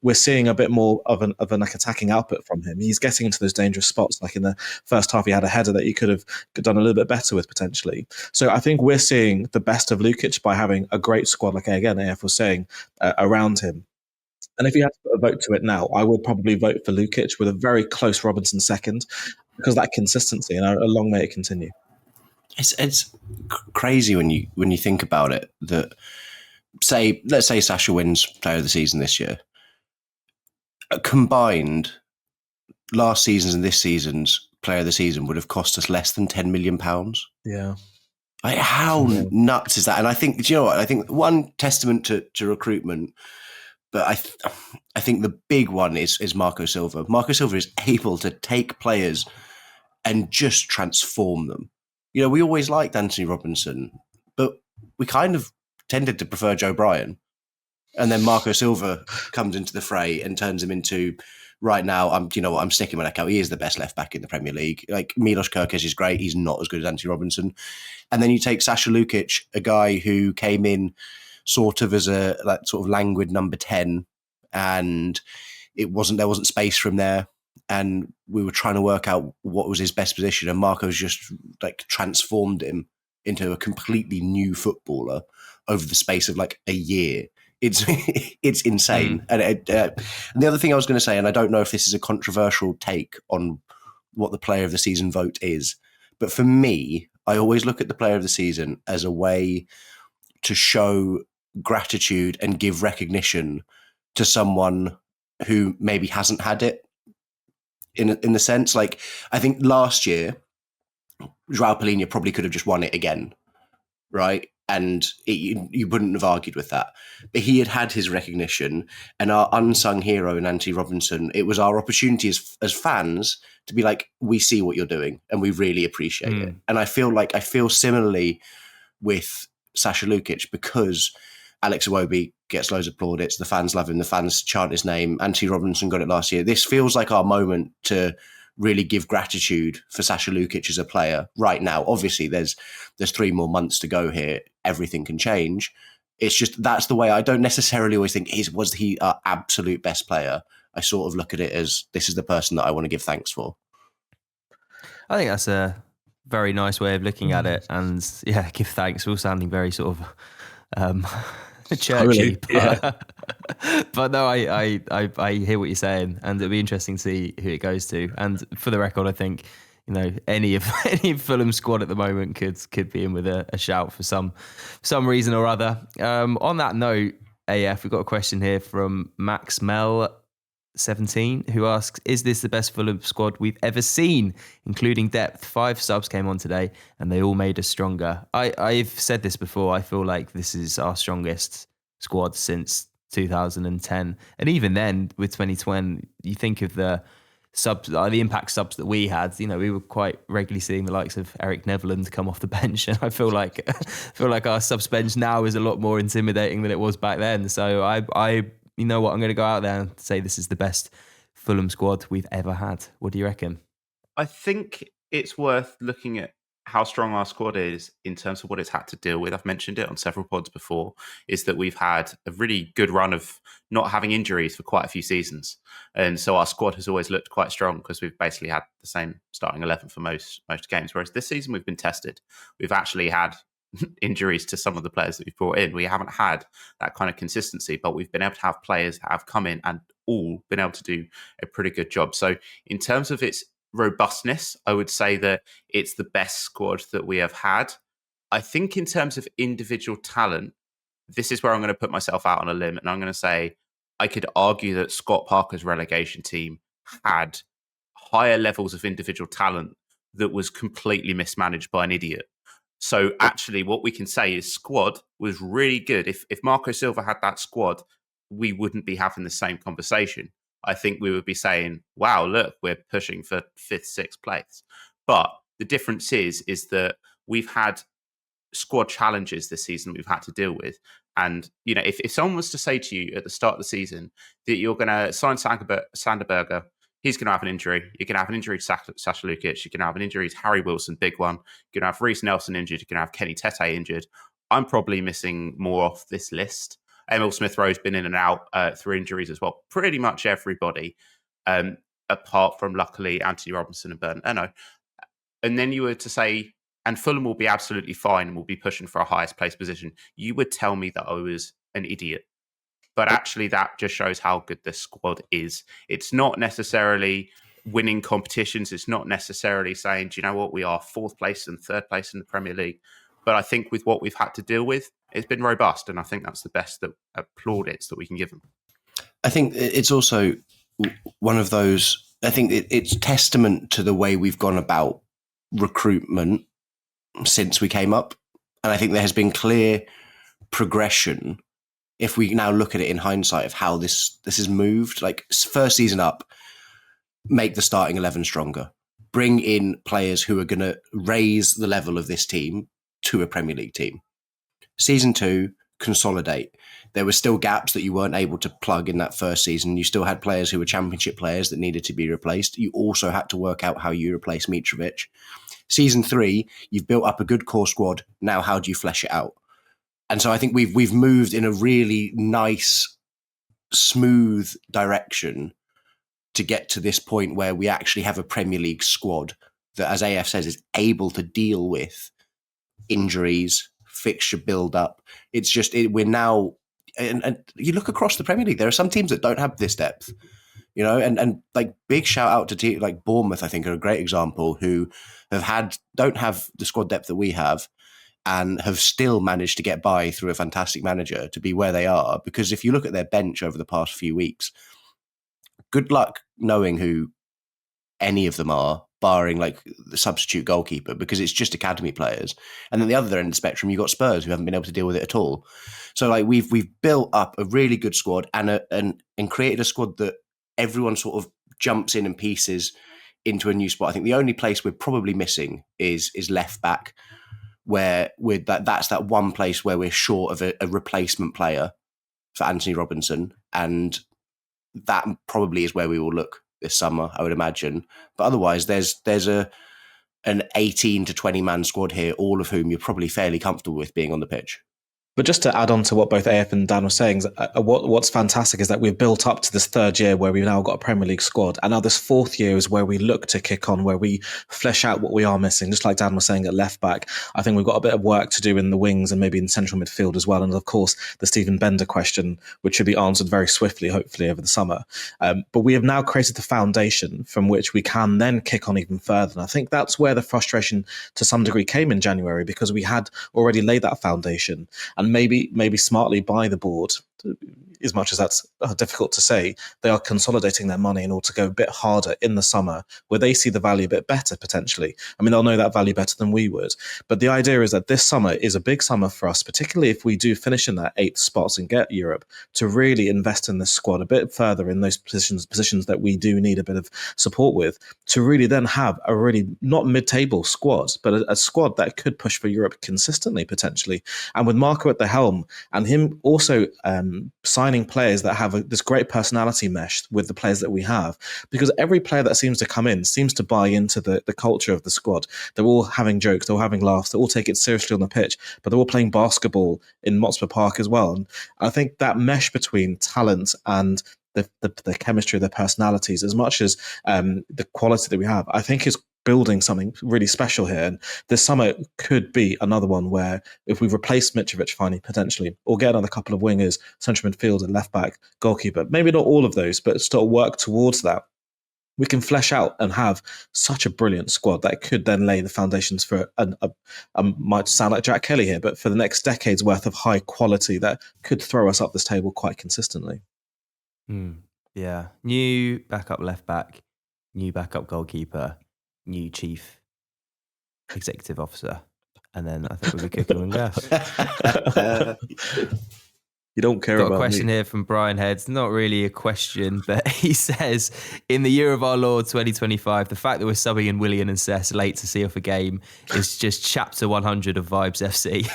[SPEAKER 4] we're seeing a bit more of an like attacking output from him. He's getting into those dangerous spots. Like in the first half, he had a header that he could have done a little bit better with potentially. So I think we're seeing the best of Lukic by having a great squad, like again AF was saying, around him. And if you had to put a vote to it now, I would probably vote for Lukic with a very close Robinson second, because that consistency, and a long may it continue.
[SPEAKER 2] It's crazy when you think about it that let's say Sasha wins Player of the Season this year. Combined, last season's and this season's Player of the Season would have cost us less than £10 million.
[SPEAKER 4] Yeah.
[SPEAKER 2] Like, how nuts is that? And I think, do you know what? I think one testament to recruitment, but I think the big one is Marco Silva. Marco Silva is able to take players and just transform them. You know, we always liked Anthony Robinson, but we kind of tended to prefer Joe Bryan. And then Marco Silva comes into the fray and turns him into, right now, I'm sticking my neck out. He is the best left back in the Premier League. Like, Milos Kerkez is great. He's not as good as Anthony Robinson. And then you take Sasha Lukic, a guy who came in sort of as a sort of languid number 10, and there wasn't space from there. And we were trying to work out what was his best position, and Marco's just like transformed him into a completely new footballer over the space of like a year. It's insane. And the other thing I was going to say, and I don't know if this is a controversial take on what the Player of the Season vote is, but for me, I always look at the Player of the Season as a way to show gratitude and give recognition to someone who maybe hasn't had it. In the sense, like, I think last year, João Palhinha probably could have just won it again, right? And you wouldn't have argued with that. But he had his recognition, and our unsung hero in Anthony Robinson, it was our opportunity as fans to be like, we see what you're doing and we really appreciate it. And I feel similarly with Sasha Lukic, because Alex Iwobi gets loads of plaudits. The fans love him. The fans chant his name. Anthony Robinson got it last year. This feels like our moment to really give gratitude for Sasha Lukic as a player right now. Obviously, there's 3 more months to go here. Everything can change. It's just, that's the way. I don't necessarily always think was he our absolute best player. I sort of look at it as, this is the person that I want to give thanks for.
[SPEAKER 1] I think that's a very nice way of looking at it. And yeah, give thanks. We're all sounding very sort of churchy, but no, I hear what you're saying, and it'll be interesting to see who it goes to. And for the record, I think, you know, any of Fulham's squad at the moment could be in with a shout for some reason or other. On that note, AF, we've got a question here from Max Mel 17, who asks, is this the best Fulham squad we've ever seen, including depth? 5 subs came on today and they all made us stronger. I've said this before, I feel like this is our strongest squad since 2010. And even then, with 2020, you think of the subs, the impact subs that we had, you know, we were quite regularly seeing the likes of Eric Neveland come off the bench, and I feel like our subs bench now is a lot more intimidating than it was back then. So I you know what, I'm going to go out there and say this is the best Fulham squad we've ever had. What do you reckon?
[SPEAKER 3] I think it's worth looking at how strong our squad is in terms of what it's had to deal with. I've mentioned it on several pods before, is that we've had a really good run of not having injuries for quite a few seasons. And so our squad has always looked quite strong because we've basically had the same starting 11 for most games. Whereas this season we've been tested. We've actually had injuries to some of the players that we've brought in. We haven't had that kind of consistency, but we've been able to have players that have come in and all been able to do a pretty good job. So in terms of its robustness, I would say that it's the best squad that we have had. I think in terms of individual talent, this is where I'm going to put myself out on a limb, and I'm going to say I could argue that Scott Parker's relegation team had higher levels of individual talent that was completely mismanaged by an idiot. So actually what we can say is squad was really good. If Marco Silva had that squad, we wouldn't be having the same conversation. I think we would be saying, wow, look, we're pushing for 5th, 6th place. But the difference is that we've had squad challenges this season we've had to deal with. And, if someone was to say to you at the start of the season that you're going to sign Sanderberger, he's going to have an injury. You're going to have an injury to Sasha Lukic. You're going to have an injury to Harry Wilson, big one. You're going to have Reece Nelson injured. You're going to have Kenny Tete injured. I'm probably missing more off this list. Emile Smith-Rowe's been in and out through injuries as well. Pretty much everybody, apart from, luckily, Anthony Robinson and Burton Eno. And then you were to say, and Fulham will be absolutely fine and will be pushing for a highest place position, you would tell me that I was an idiot. But actually, that just shows how good this squad is. It's not necessarily winning competitions. It's not necessarily saying, do you know what, we are 4th place and 3rd place in the Premier League. But I think with what we've had to deal with, it's been robust. And I think that's the best plaudits that we can give them.
[SPEAKER 2] I think it's also one of those, I think it's testament to the way we've gone about recruitment since we came up. And I think there has been clear progression if we now look at it in hindsight of how this has moved. Like, first season up, make the starting 11 stronger, bring in players who are going to raise the level of this team to a Premier League team. Season 2, consolidate. There were still gaps that you weren't able to plug in that first season. You still had players who were championship players that needed to be replaced. You also had to work out how you replace Mitrovic. Season 3, you've built up a good core squad. Now, how do you flesh it out? And so I think we've moved in a really nice, smooth direction to get to this point where we actually have a Premier League squad that, as AF says, is able to deal with injuries, fixture build-up. It's just, we're now, and you look across the Premier League, there are some teams that don't have this depth, and like, big shout out to teams like Bournemouth, I think, are a great example, who don't have the squad depth that we have, and have still managed to get by through a fantastic manager to be where they are. Because if you look at their bench over the past few weeks, good luck knowing who any of them are, barring like the substitute goalkeeper, because it's just academy players. And then the other end of the spectrum, you've got Spurs who haven't been able to deal with it at all. So like we've built up a really good squad and created a squad that everyone sort of jumps in and pieces into a new spot. I think the only place we're probably missing is left back, where that's that one place where we're short of a replacement player for Anthony Robinson, and that probably is where we will look this summer, I would imagine. But otherwise, there's an 18 to 20 man squad here, all of whom you're probably fairly comfortable with being on the pitch.
[SPEAKER 4] But just to add on to what both AF and Dan were saying, what's fantastic is that we've built up to this 3rd year where we've now got a Premier League squad. And now this 4th year is where we look to kick on, where we flesh out what we are missing. Just like Dan was saying at left back, I think we've got a bit of work to do in the wings and maybe in central midfield as well. And of course, the Stephen Bender question, which should be answered very swiftly, hopefully over the summer. But we have now created the foundation from which we can then kick on even further. And I think that's where the frustration to some degree came in January, because we had already laid that foundation. And maybe smartly by the board, as much as that's difficult to say, they are consolidating their money in order to go a bit harder in the summer, where they see the value a bit better potentially. I mean, they'll know that value better than we would. But the idea is that this summer is a big summer for us, particularly if we do finish in that 8th spot and get Europe, to really invest in this squad a bit further in those positions that we do need a bit of support with, to really then have a really not mid-table squad, but a squad that could push for Europe consistently potentially. And with Marco at the helm, and him also signing players that have this great personality mesh with the players that we have, because every player that seems to come in seems to buy into the culture of the squad. They're all having jokes, they're all having laughs, they all take it seriously on the pitch, but they're all playing basketball in Motspur Park as well. And I think that mesh between talent and the chemistry of their personalities, as much as the quality that we have, I think is building something really special here. And this summer could be another one where if we replace Mitrovic finally, potentially, or get another couple of wingers, central midfield and left back, goalkeeper, maybe not all of those, but still work towards that, we can flesh out and have such a brilliant squad that could then lay the foundations for might sound like Jack Kelly here, but for the next decade's worth of high quality that could throw us up this table quite consistently.
[SPEAKER 1] Yeah. New backup left back, new backup goalkeeper, new chief executive officer. And then I think we'll be cooking on gas.
[SPEAKER 4] You don't care
[SPEAKER 1] Got
[SPEAKER 4] about
[SPEAKER 1] a question
[SPEAKER 4] me.
[SPEAKER 1] here from Brian Heads. Not really a question, but he says, in the year of our Lord 2025, the fact that we're subbing in Willian and Cess late to see off a game is just chapter 100 of Vibes FC.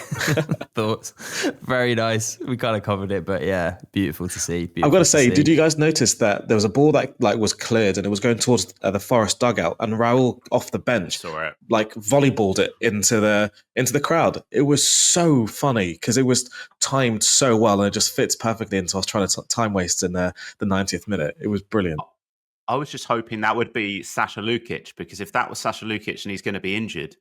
[SPEAKER 1] Thoughts? Very nice. We kind of covered it, but yeah, beautiful to see.
[SPEAKER 4] I've got to say,
[SPEAKER 1] see.
[SPEAKER 4] did you guys notice that there was a ball that was cleared and it was going towards the Forest dugout, and Raul off the bench volleyballed it into the crowd? It was so funny because it was timed so well and it just fits perfectly into us trying to time waste in the 90th minute. It was brilliant.
[SPEAKER 3] I was just hoping that would be Sasha Lukic, because if that was Sasha Lukic and he's going to be injured,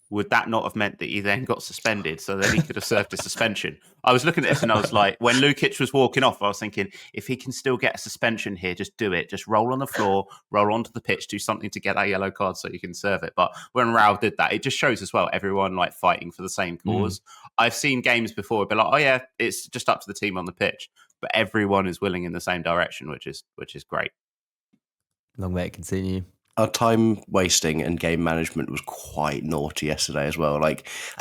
[SPEAKER 3] would that not have meant that he then got suspended? So then he could have served a suspension. I was looking at this and I was like, when Lukic was walking off, I was thinking, if he can still get a suspension here, just do it. Just roll on the floor, roll onto the pitch, do something to get that yellow card so you can serve it. But when Rowe did that, it just shows as well, everyone like fighting for the same cause. I've seen games before be like, oh yeah, it's just up to the team on the pitch. But everyone is willing in the same direction, which is great.
[SPEAKER 1] Long may it continue.
[SPEAKER 2] Our time wasting and game management was quite naughty yesterday as well.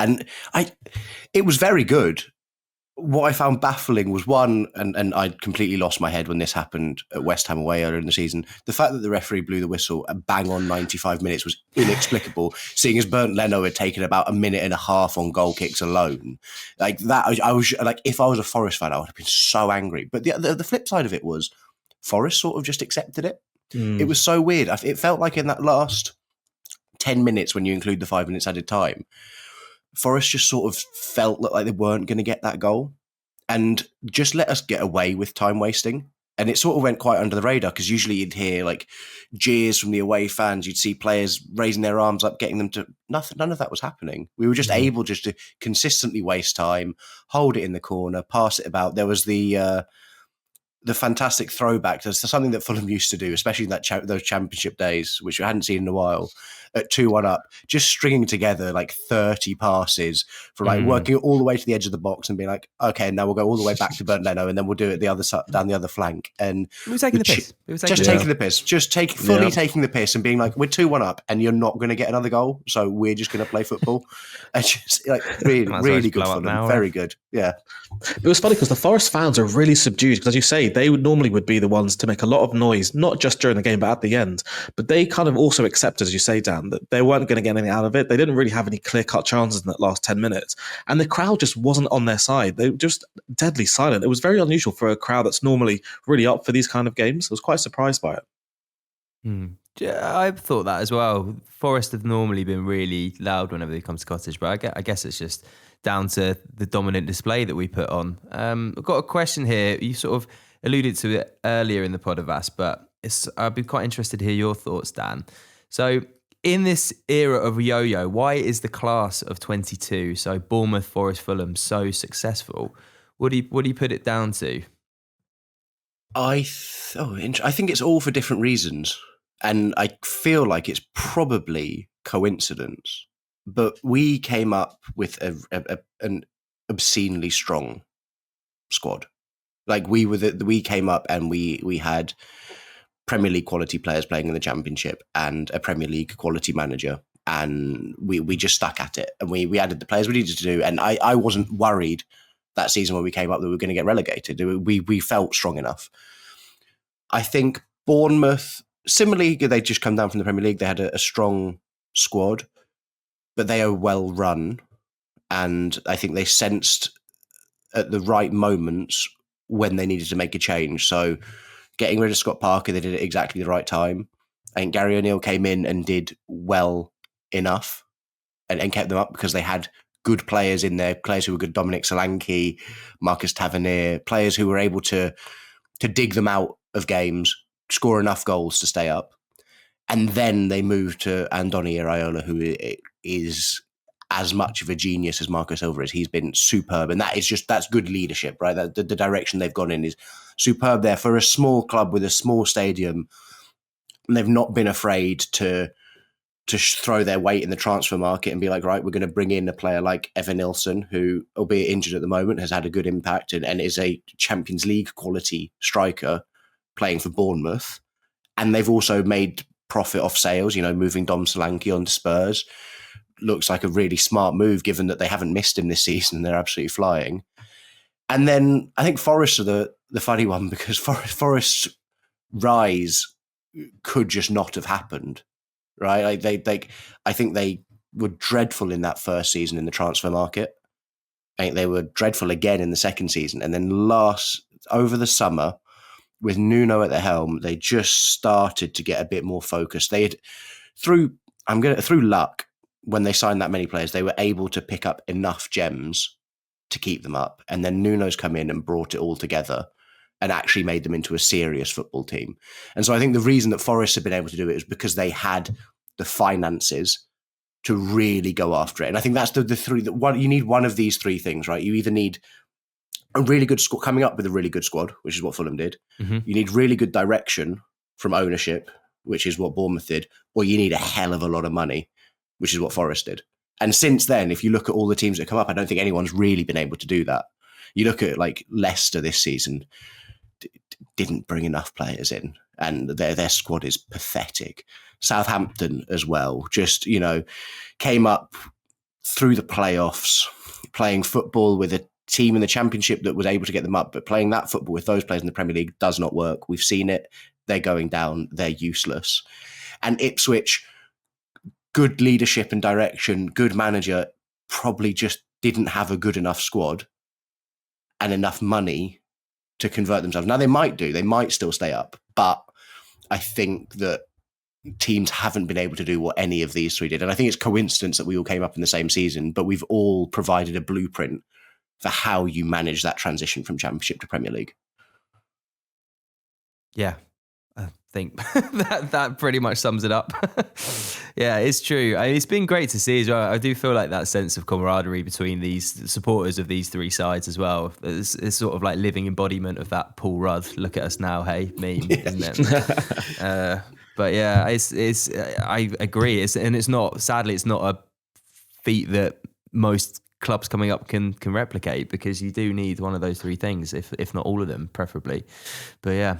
[SPEAKER 2] It was very good. What I found baffling was one, and I completely lost my head when this happened at West Ham away earlier in the season. The fact that the referee blew the whistle and bang on 95 minutes was inexplicable, seeing as Bernd Leno had taken about a minute and a half on goal kicks alone. Like that, I was like, if I was a Forest fan, I would have been so angry. But the flip side of it was Forest sort of just accepted it. It was so weird. It felt like in that last 10 minutes, when you include the 5 minutes added time, Forest just sort of felt like they weren't going to get that goal and just let us get away with time wasting. And it sort of went quite under the radar, because usually you'd hear like jeers from the away fans. You'd see players raising their arms up, getting them to nothing. None of that was happening. We were just able just to consistently waste time, hold it in the corner, pass it about. There was the fantastic throwback. There's something that Fulham used to do, especially in those championship days, which I hadn't seen in a while, at 2-1 up, just stringing together like 30 passes for like working all the way to the edge of the box and being like, okay, now we'll go all the way back to Bernd Leno and then we'll do it the other side, down the other flank. And
[SPEAKER 1] we were taking the piss.
[SPEAKER 2] Taking the piss. Just taking the piss and being like, we're 2-1 up and you're not going to get another goal, so we're just going to play football. And just like really good for them. Very good. Yeah.
[SPEAKER 4] It was funny because the Forest fans are really subdued, because as you say, they would be the ones to make a lot of noise, not just during the game, but at the end. But they kind of also accepted, as you say, Dan, that they weren't going to get anything out of it. They didn't really have any clear-cut chances in that last 10 minutes. And the crowd just wasn't on their side. They were just deadly silent. It was very unusual for a crowd that's normally really up for these kind of games. I was quite surprised by it.
[SPEAKER 1] Yeah, I thought that as well. Forest have normally been really loud whenever they come to Cottage, but I guess it's just down to the dominant display that we put on. I've got a question here. You sort of alluded to it earlier in the pod, Avais, but I'd be quite interested to hear your thoughts, Dan. So in this era of yo-yo, why is the class of 22, so Bournemouth, Forest, Fulham, so successful? What do you put it down to?
[SPEAKER 2] I think it's all for different reasons. And I feel like it's probably coincidence. But we came up with an obscenely strong squad. Like we came up and we had Premier League quality players playing in the Championship and a Premier League quality manager, and we just stuck at it and we added the players we needed to do. And I wasn't worried that season when we came up that we were going to get relegated. We felt strong enough. I think Bournemouth, similarly, they just come down from the Premier League. They had a strong squad, but they are well run, and I think they sensed at the right moments when they needed to make a change. So getting rid of Scott Parker, they did it exactly the right time. I think Gary O'Neill came in and did well enough and kept them up because they had good players in there, players who were good, Dominic Solanke, Marcus Tavernier, players who were able to dig them out of games, score enough goals to stay up. And then they moved to Andoni Iraola, who is as much of a genius as Marco Silva is. He's been superb. And that's good leadership, right? The direction they've gone in is superb there for a small club with a small stadium. And they've not been afraid to throw their weight in the transfer market and be like, right, we're going to bring in a player like Evan Nilsson, who, albeit injured at the moment, has had a good impact and is a Champions League quality striker playing for Bournemouth. And they've also made profit off sales, moving Dom Solanke on to Spurs. Looks like a really smart move given that they haven't missed him this season. They're absolutely flying. And then I think Forest are the funny one, because Forest's rise could just not have happened, right? Like I think they were dreadful in that first season in the transfer market. I think they were dreadful again in the second season, and then over the summer, with Nuno at the helm, they just started to get a bit more focused. They had through luck, when they signed that many players, they were able to pick up enough gems to keep them up. And then Nuno's come in and brought it all together and actually made them into a serious football team. And so I think the reason that Forest have been able to do it is because they had the finances to really go after it. And I think that's the three that one, you need one of these three things, right? You either need a really good squad, coming up with a really good squad, which is what Fulham did. Mm-hmm. You need really good direction from ownership, which is what Bournemouth did, or you need a hell of a lot of money, which is what Forest did. And since then, if you look at all the teams that come up, I don't think anyone's really been able to do that. You look at like Leicester this season, didn't bring enough players in, and their squad is pathetic. Southampton as well, just, came up through the playoffs, playing football with a team in the Championship that was able to get them up, but playing that football with those players in the Premier League does not work. We've seen it. They're going down. They're useless. And Ipswich, good leadership and direction, good manager, probably just didn't have a good enough squad and enough money to convert themselves. Now they might still stay up, but I think that teams haven't been able to do what any of these three did. And I think it's coincidence that we all came up in the same season, but we've all provided a blueprint for how you manage that transition from Championship to Premier League.
[SPEAKER 1] Yeah, I think that pretty much sums it up. Yeah, it's true. It's been great to see as well. I do feel like that sense of camaraderie between these supporters of these three sides as well. It's sort of like living embodiment of that Paul Rudd, look at us now, hey, meme, isn't it? But yeah, it's I agree. It's not, sadly, it's not a feat that most clubs coming up can replicate, because you do need one of those three things, if not all of them, preferably. But yeah,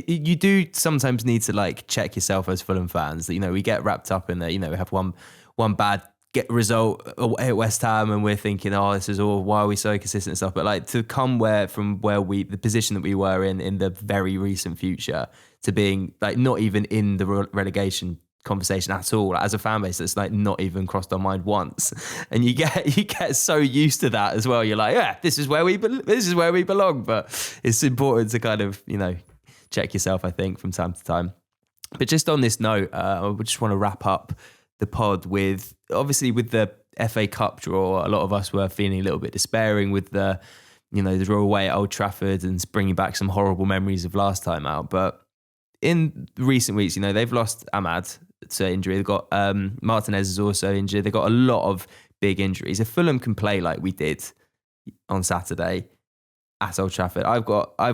[SPEAKER 1] you do sometimes need to like check yourself as Fulham fans. That we get wrapped up in that. We have one bad result at West Ham, and we're thinking, oh, this is all, why are we so consistent and stuff? But like to come from where the position that we were in the very recent future, to being like not even in the relegation conversation at all, as a fan base, that's like not even crossed our mind once, and you get so used to that as well. You're like, yeah, this is where we belong. But it's important to kind of check yourself, I think, from time to time. But just on this note, I just want to wrap up the pod with the FA Cup draw. A lot of us were feeling a little bit despairing with the draw away at Old Trafford and bringing back some horrible memories of last time out. But in recent weeks, they've lost Ahmad to injury. They've got Martinez is also injured. They've got a lot of big injuries. If Fulham can play like we did on Saturday at Old Trafford, I've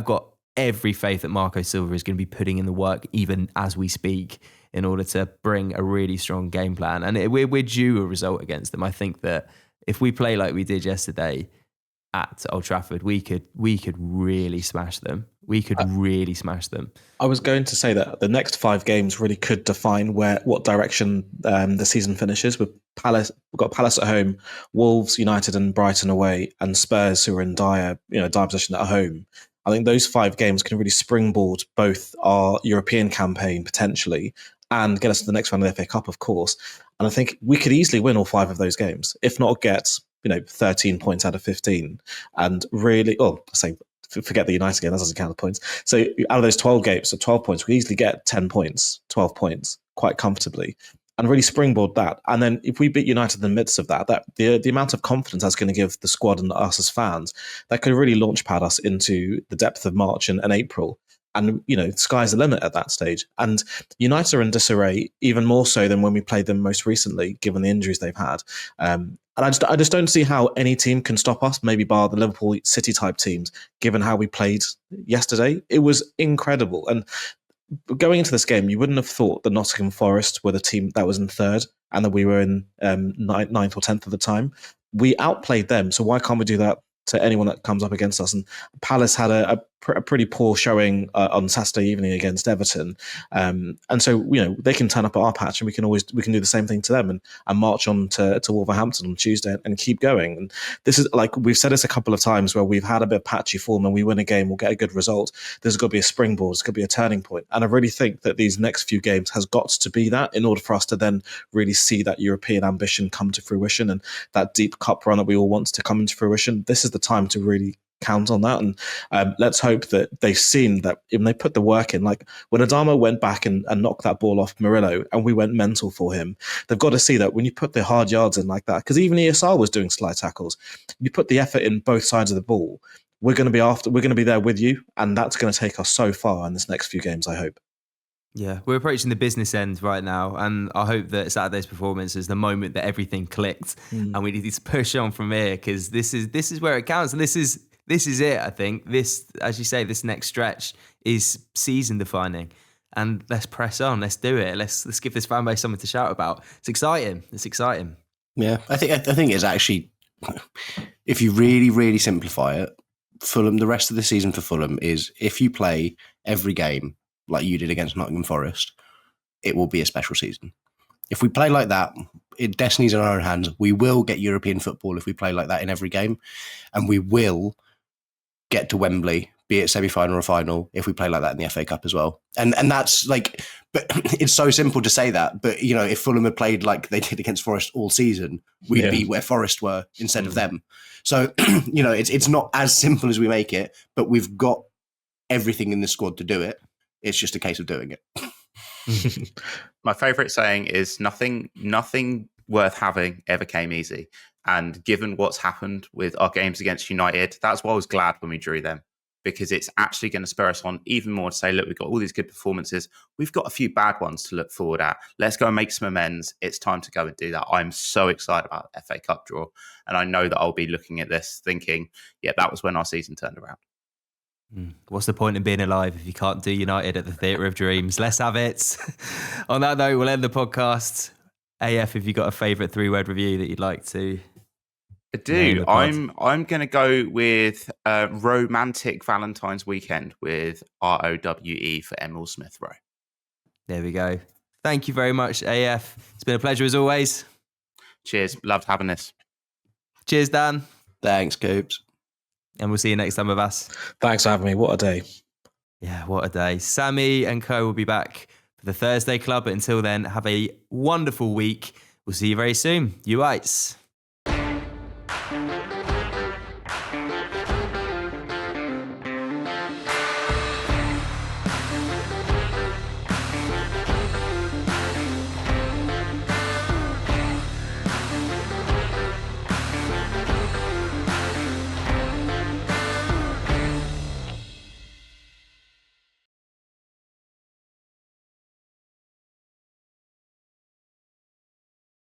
[SPEAKER 1] got every faith that Marco Silva is going to be putting in the work even as we speak in order to bring a really strong game plan. And we're due a result against them. I think that if we play like we did yesterday at Old Trafford, we could really smash them. I
[SPEAKER 4] was going to say that the next 5 games really could define what direction the season finishes. With Palace, we've got Palace at home, Wolves, United, and Brighton away, and Spurs, who are in dire position at home. I think those 5 games can really springboard both our European campaign potentially and get us to the next round of the FA Cup, of course. And I think we could easily win all 5 of those games, if not get 13 points out of 15, and really, forget the United game, that doesn't count the points. So out of those 12 games, so 12 points, we easily get 10 points, 12 points quite comfortably, and really springboard that. And then if we beat United in the midst of that the amount of confidence that's going to give the squad and us as fans, that could really launchpad us into the depth of March and April. And, sky's the limit at that stage. And United are in disarray, even more so than when we played them most recently, given the injuries they've had. And I just don't see how any team can stop us, maybe bar the Liverpool City type teams, given how we played yesterday. It was incredible. And going into this game, you wouldn't have thought that Nottingham Forest were the team that was in third and that we were in ninth or 10th at the time. We outplayed them. So why can't we do that to anyone that comes up against us? And Palace had a a pretty poor showing on Saturday evening against Everton, and so they can turn up at our patch, and we can do the same thing to them, and march on to Wolverhampton on Tuesday and keep going. And this is, like we've said this a couple of times, where we've had a bit of patchy form and we win a game, we'll get a good result. There's got to be a springboard, there's got to be a turning point, and I really think that these next few games has got to be that in order for us to then really see that European ambition come to fruition and that deep cup run that we all want to come into fruition. This is the time to really count on that, and let's hope that they've seen that when they put the work in, like when Adama went back and knocked that ball off Murillo and we went mental for him, they've got to see that when you put the hard yards in like that, because even ESR was doing slide tackles, you put the effort in both sides of the ball, we're going to be there with you, and that's going to take us so far in this next few games, I hope.
[SPEAKER 1] Yeah, we're approaching the business end right now, and I hope that Saturday's performance is the moment that everything clicked, and we need to push on from here, because this is where it counts, and this is it. I think this, as you say, this next stretch is season defining, and let's press on. Let's do it. Let's give this fan base something to shout about. It's exciting.
[SPEAKER 2] Yeah, I think it's actually, if you really, really simplify it, Fulham, the rest of the season for Fulham is, if you play every game like you did against Nottingham Forest, it will be a special season. If we play like that, destiny's in our own hands. We will get European football if we play like that in every game, and we will get to Wembley, be it semi-final or final, if we play like that in the FA Cup as well. And that's like, but it's so simple to say that. But if Fulham had played like they did against Forest all season, we'd be where Forest were instead of them. So it's not as simple as we make it, but we've got everything in the squad to do it. It's just a case of doing it.
[SPEAKER 3] My favourite saying is nothing worth having ever came easy. And given what's happened with our games against United, that's why I was glad when we drew them, because it's actually going to spur us on even more to say, look, we've got all these good performances. We've got a few bad ones to look forward at. Let's go and make some amends. It's time to go and do that. I'm so excited about the FA Cup draw. And I know that I'll be looking at this thinking, yeah, that was when our season turned around.
[SPEAKER 1] What's the point in being alive if you can't do United at the Theatre of Dreams? Let's have it. On that note, we'll end the podcast. AF, if you got a favourite 3-word review that you'd like to?
[SPEAKER 3] I do. I'm going to go with Romantic Valentine's Weekend with ROWE for Emile Smith Rowe.
[SPEAKER 1] There we go. Thank you very much, AF. It's been a pleasure as always.
[SPEAKER 3] Cheers. Loved having this.
[SPEAKER 1] Cheers, Dan.
[SPEAKER 2] Thanks, Coops.
[SPEAKER 1] And we'll see you next time with us.
[SPEAKER 4] Thanks for having me. What a day.
[SPEAKER 1] Yeah, what a day. Sammy and co will be back for the Thursday Club. But until then, have a wonderful week. We'll see you very soon. You ites.